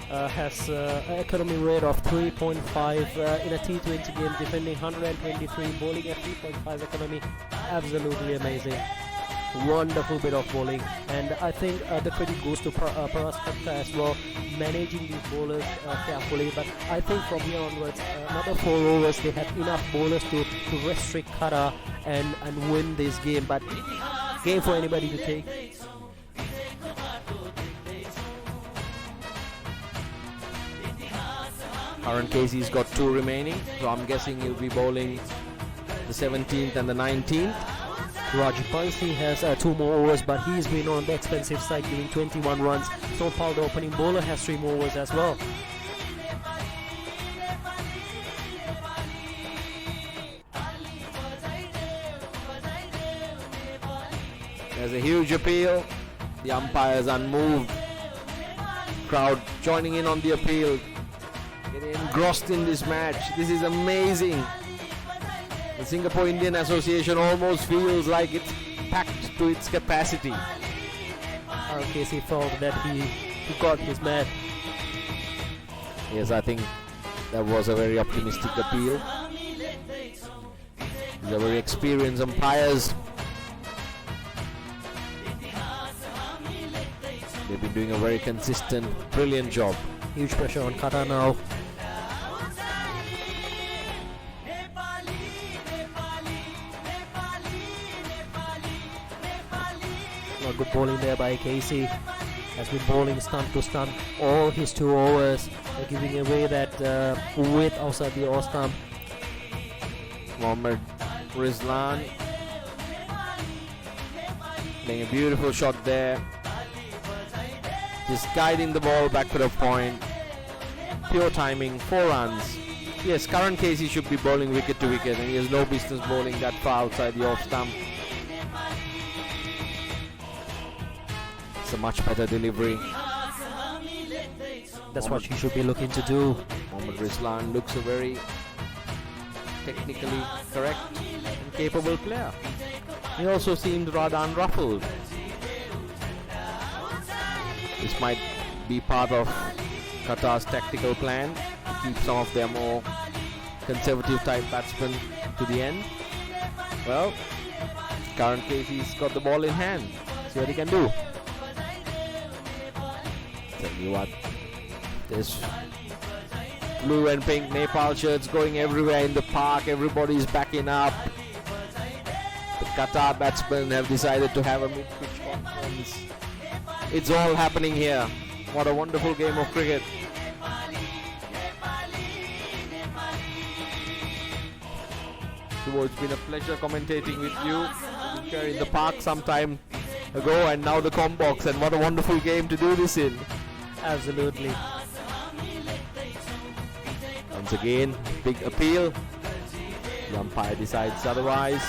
has an economy rate of 3.5 in a T20 game, defending 123, bowling at 3.5 economy. Absolutely amazing. Wonderful bit of bowling, and I think the credit goes to Paras Khatka as well, managing these bowlers carefully. But I think from here onwards, another 4 overs, they have enough bowlers to restrict Qatar and win this game. But game for anybody to take. Current Casey's got 2 remaining, so I'm guessing he'll be bowling the 17th and the 19th. Raj Manshi has 2 more overs, but he's been on the expensive side, giving 21 runs. Sompal, the opening bowler, has 3 more overs as well. There's a huge appeal. The umpires unmoved. Crowd joining in on the appeal. Getting engrossed in this match. This is amazing. The Singapore Indian Association almost feels like it's packed to its capacity. Casey felt that he got his match. Yes, I think that was a very optimistic appeal. These are very experienced umpires. They've been doing a very consistent, brilliant job. Huge pressure on Qatar now. Not good bowling there by Casey. Has been bowling stunt to stunt all his 2 overs, giving away that width outside the off stump. Mohammad Rizlan playing a beautiful shot there. Just guiding the ball back to the point. Pure timing, 4 runs. Yes, Karan Casey should be bowling wicket to wicket, and he has no business bowling that far outside the off stump. It's a much better delivery. That's what he should be looking to do. Mohammad Rizlan looks a very technically correct and capable player. He also seemed rather unruffled. This might be part of Qatar's tactical plan to keep some of their more conservative type batsmen to the end. Well, Karan Casey's got the ball in hand. See what he can do. Tell you what, there's blue and pink Nepal shirts going everywhere in the park. Everybody's backing up. The Qatar batsmen have decided to have a mid-pitch conference. It's all happening here. What a wonderful game of cricket. It's been a pleasure commentating with you. We've been here in the park some time ago, and now the Combox, and what a wonderful game to do this in. Absolutely. Once again, big appeal. The umpire decides otherwise.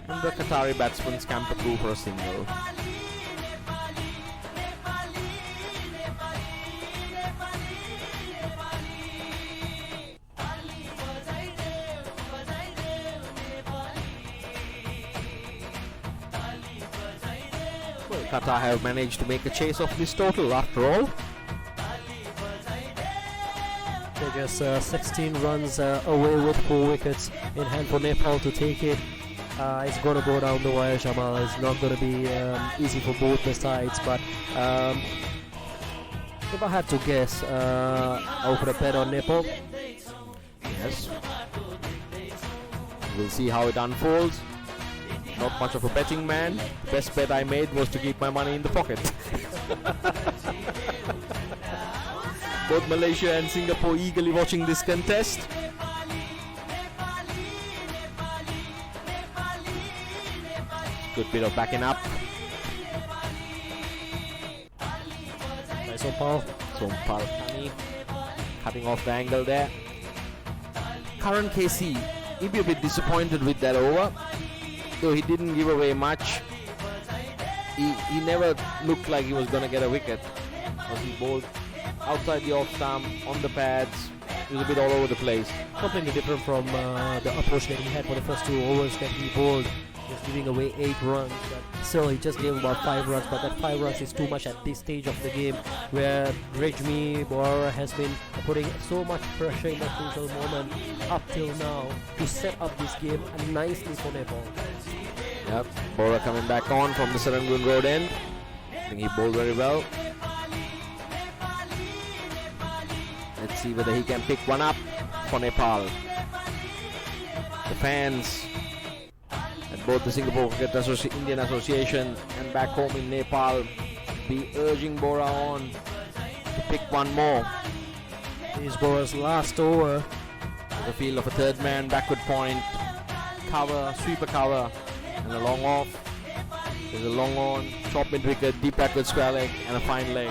And the Qatari batsman scamper through for a single. Well, Qatar have managed to make a chase of this total after all. They're just 16 runs away with 4 wickets in hand for Nepal to take it. It's going to go down the wire, Jamal. It's not going to be easy for both the sides, but if I had to guess, I would have bet on Nepal. Yes. We'll see how it unfolds. Not much of a betting man. The best bet I made was to keep my money in the pocket. Both Malaysia and Singapore eagerly watching this contest. Good bit of backing up. Nice Sompal. Sompal cutting off the angle there. Current KC, he'd be a bit disappointed with that over, though he didn't give away much. He never looked like he was going to get a wicket. But he bowled outside the off stump, on the pads. He was a bit all over the place. Completely different from the approach that he had for the first 2 overs that he bowled. He was giving away 8 runs, but still he just gave about 5 runs. But that 5 runs is too much at this stage of the game, where Rajmi Bora has been putting so much pressure in that crucial moment up till now to set up this game nicely for Nepal. Yep, Bora coming back on from the Serangoon Road end. I think he bowled very well. Let's see whether he can pick one up for Nepal. The fans at both the Singapore Cricket Indian Association and back home in Nepal be urging Bora on to pick one more. This is Bora's last over. The field of a third man, backward point, cover, sweeper cover, and a long off. There's a long on, chop mid wicket, deep backward square leg, and a fine leg.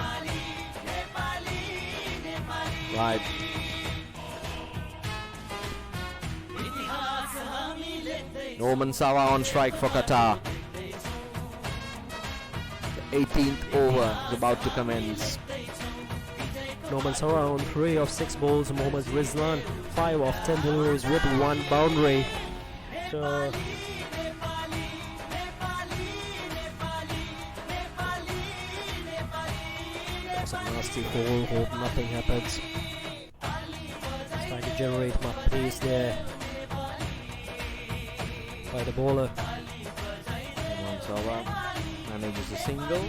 Right. Norman Sawa on strike for Qatar. The 18th over is about to commence. Norman Sawa on 3 of 6 balls. Mohammad Rizlan 5 of 10 deliveries with 1 boundary. So that's a nasty hole. Hope nothing happens. Trying to generate my pace there by the bowler. Norman Sawa manages a single.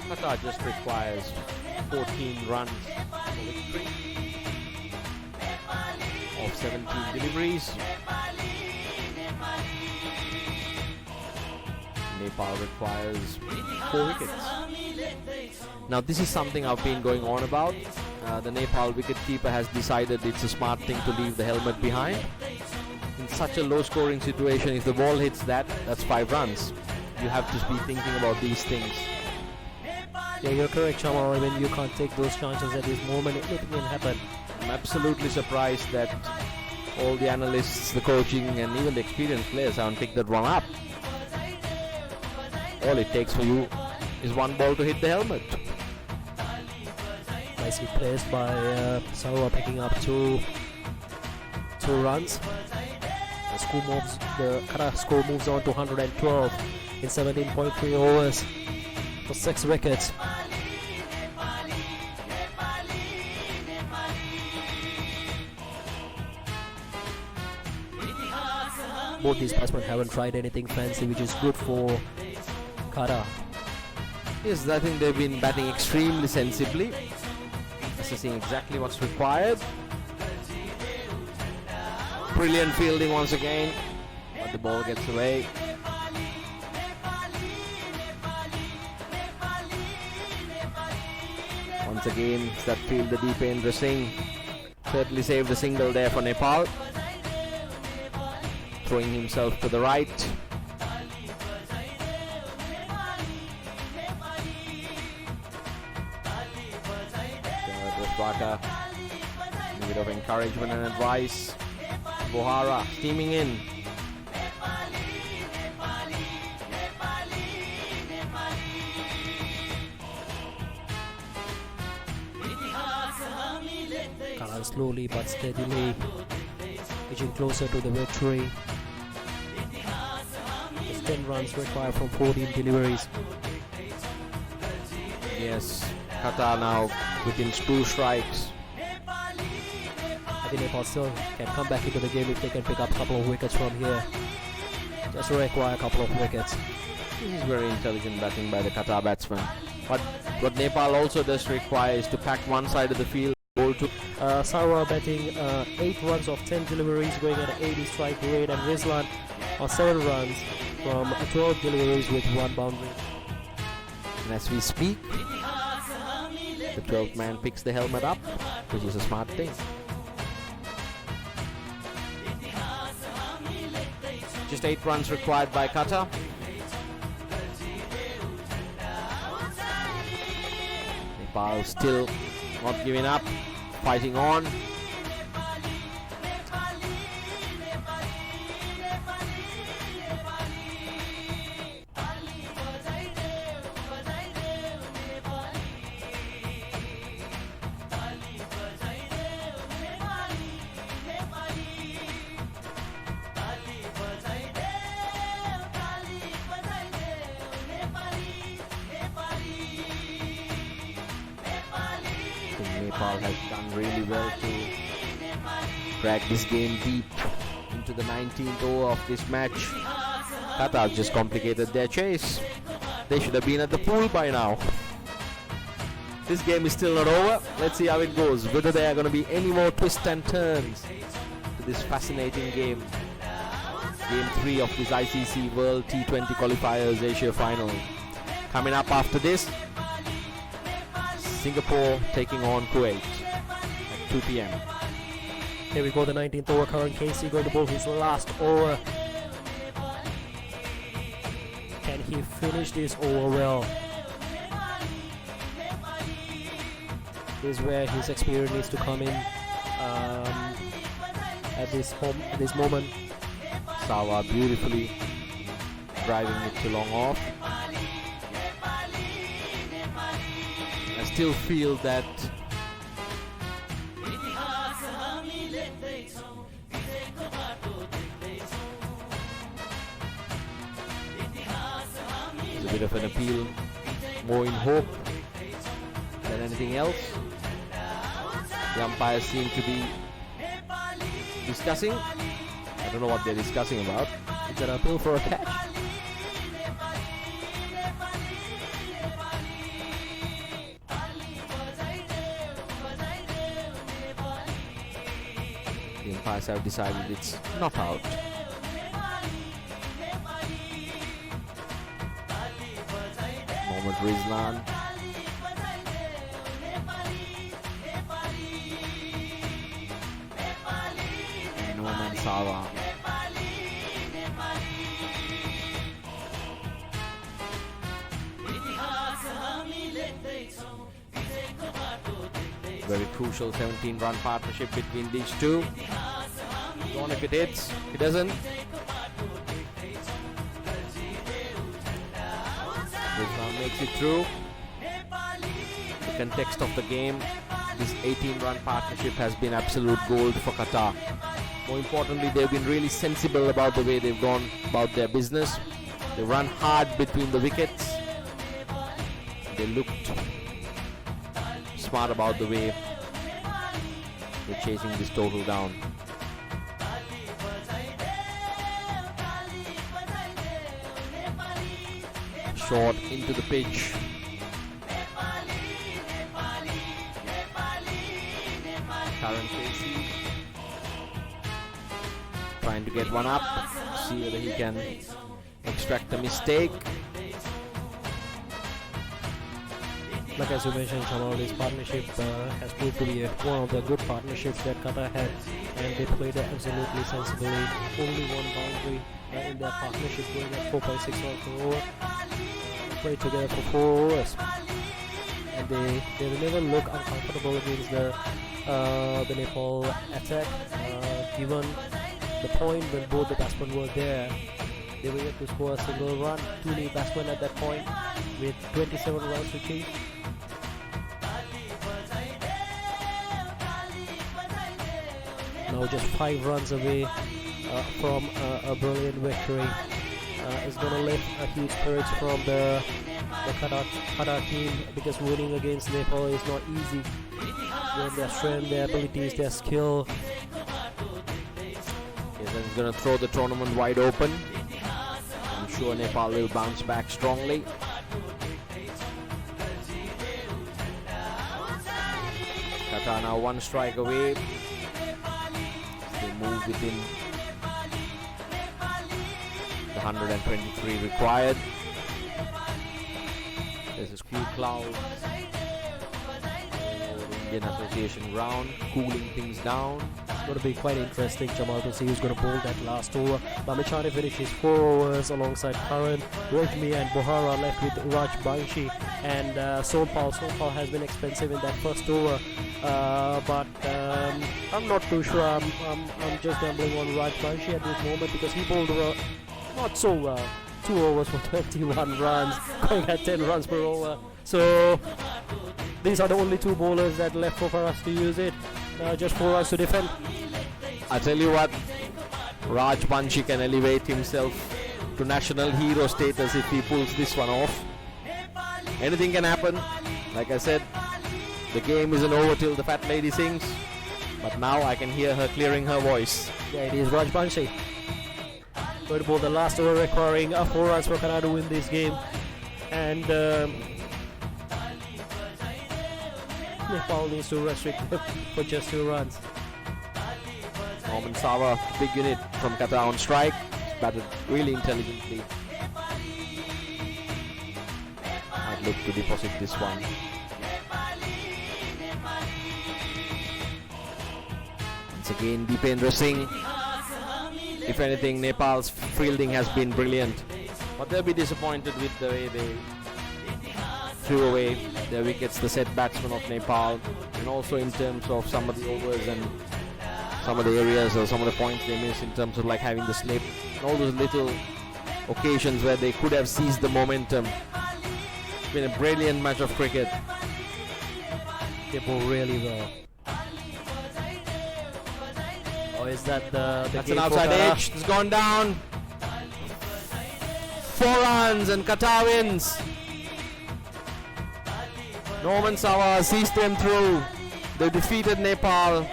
Qatar just requires 14 runs for victory of 17 deliveries. Nepal requires 4 wickets. Now this is something I've been going on about. The Nepal wicketkeeper has decided it's a smart thing to leave the helmet behind. In such a low scoring situation, if the ball hits that's 5 runs. You have to be thinking about these things. Yeah, you're correct, Jamal. I mean, you can't take those chances at this moment. Anything can happen. I'm absolutely surprised that all the analysts, the coaching, and even the experienced players haven't picked that one up. All it takes for you is 1 ball to hit the helmet. Nicely placed by Sawa, picking up two runs. The Qatar score moves on to 112 in 17.3 overs for 6 wickets. Both these batsmen haven't tried anything fancy, which is good for Qatar. Yes, I think they've been batting extremely sensibly, assessing exactly what's required. Brilliant fielding once again, but the ball gets away. Once again, that field the deep end Singh certainly saved the single there for Nepal. Throwing himself to the right. Rashwaka, a bit of encouragement and advice. Bohara steaming in. Qatar slowly but steadily edging closer to the victory. Just 10 runs required from 14 deliveries. Yes, Qatar now within 2 strikes. I think Nepal still can come back into the game if they can pick up a couple of wickets from here. Just require a couple of wickets. This is very intelligent batting by the Qatar batsman. But what Nepal also does require is to pack one side of the field. Sarwar batting 8 runs of 10 deliveries, going at an 80 strike rate, and Rizlan on 7 runs from 12 deliveries with 1 boundary. And as we speak, the 12th man picks the helmet up, which is a smart thing. Just 8 runs required by Qatar. Nepal still not giving up, fighting on. Nepal has done really well to drag this game deep into the 19th over of this match. Qatar just complicated their chase. They should have been at the pool by now. This game is still not over. Let's see how it goes. Whether there are going to be any more twists and turns to this fascinating game. Game 3 of this ICC World T20 Qualifiers Asia Final. Coming up after this, Singapore taking on Kuwait at 2 p.m. Here we go, the 19th over. Karan Casey going to bowl his last over. Can he finish this over well? This is where his experience needs to come in at this moment. Sawa beautifully driving it to long off. I still feel that there's a bit of an appeal, more in hope than anything else. The umpires seem to be discussing. I don't know what they're discussing about. It's an appeal for a catch. The umpires have decided it's not out. Mohammad Rizlan. And Noman Sawa. Very crucial 17-run partnership between these two. Go on if it hits, it doesn't. Rizwan makes it through. The context of the game, this 18-run partnership has been absolute gold for Qatar. More importantly, they've been really sensible about the way they've gone about their business. They run hard between the wickets. They looked smart about the way they're chasing this total down. Short into the pitch. Karan Casey trying to get one up, see whether he can extract a mistake. Like as you mentioned, Jamal, this partnership has proved to be one of the good partnerships that Qatar had, and they played absolutely sensibly. Only one boundary in their partnership, going at 4.6 runs per over. Played together for 4 overs, and they will never look uncomfortable against the Nepal attack. Given the point when both the batsmen were there, they were able to score a single run. 2 new batsmen at that point with 27 runs to chase. Now just 5 runs away from a brilliant victory. It's going to lift a huge spirits from the Qatar team, because winning against Nepal is not easy. Given their strength, their abilities, their skill. Yes, and he's going to throw the tournament wide open. I'm sure Nepal will bounce back strongly. Qatar now 1 strike away. They move within the 123 required. There's a few clouds over the Indian Association ground, cooling things down. It's going to be quite interesting, Jamal, to see who's going to bowl that last over. Bamichane finishes 4 overs alongside Karan. Rojmi and Bohara left with Raj Banshi and Sonpal. Sonpal has been expensive in that first over, but I'm not too sure. I'm just gambling on Raj Banshi at this moment, because he bowled not so well. 2 overs for 21 runs, going at 10 runs per over. So these are the only 2 bowlers that left for us to use it. Just 4 runs to defend. I tell you what, Raj Banshi can elevate himself to national hero status if he pulls this one off. Anything can happen. Like I said, the game isn't over till the fat lady sings. But now I can hear her clearing her voice. Yeah, it is Raj Banshi. Going to bowl the last over, requiring 4 runs for Qatar to win this game. And Nepal needs to restrict for just 2 runs. Norman Sawa, big unit from Qatar on strike. He's batted really intelligently. Might look to deposit this one. Once again, Deependra Singh. If anything, Nepal's fielding has been brilliant, but they'll be disappointed with the way they threw away their wickets, the set batsmen of Nepal, and also in terms of some of the overs and some of the areas or some of the points they missed in terms of like having the slip and all those little occasions where they could have seized the momentum. It's been a brilliant match of cricket. They bowl really well. Or is that the That's game an outside for Qatar? edge. It's gone down. 4 runs and Qatar wins. Norman Sawa sees them through. They defeated Nepal.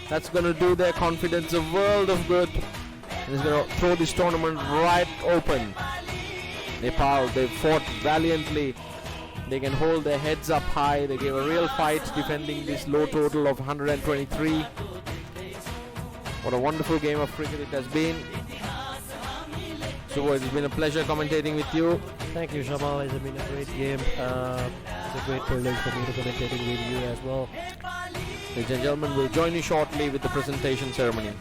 That's going to do their confidence a world of good. And it's going to throw this tournament right open. Nepal, they fought valiantly. They can hold their heads up high. They gave a real fight defending this low total of 123. What a wonderful game of cricket it has been. So it's been a pleasure commentating with you. Thank you, Jamal. It's been a great game. It's a great privilege for me to commentating with you as well. Ladies and gentlemen, we'll join you shortly with the presentation ceremony.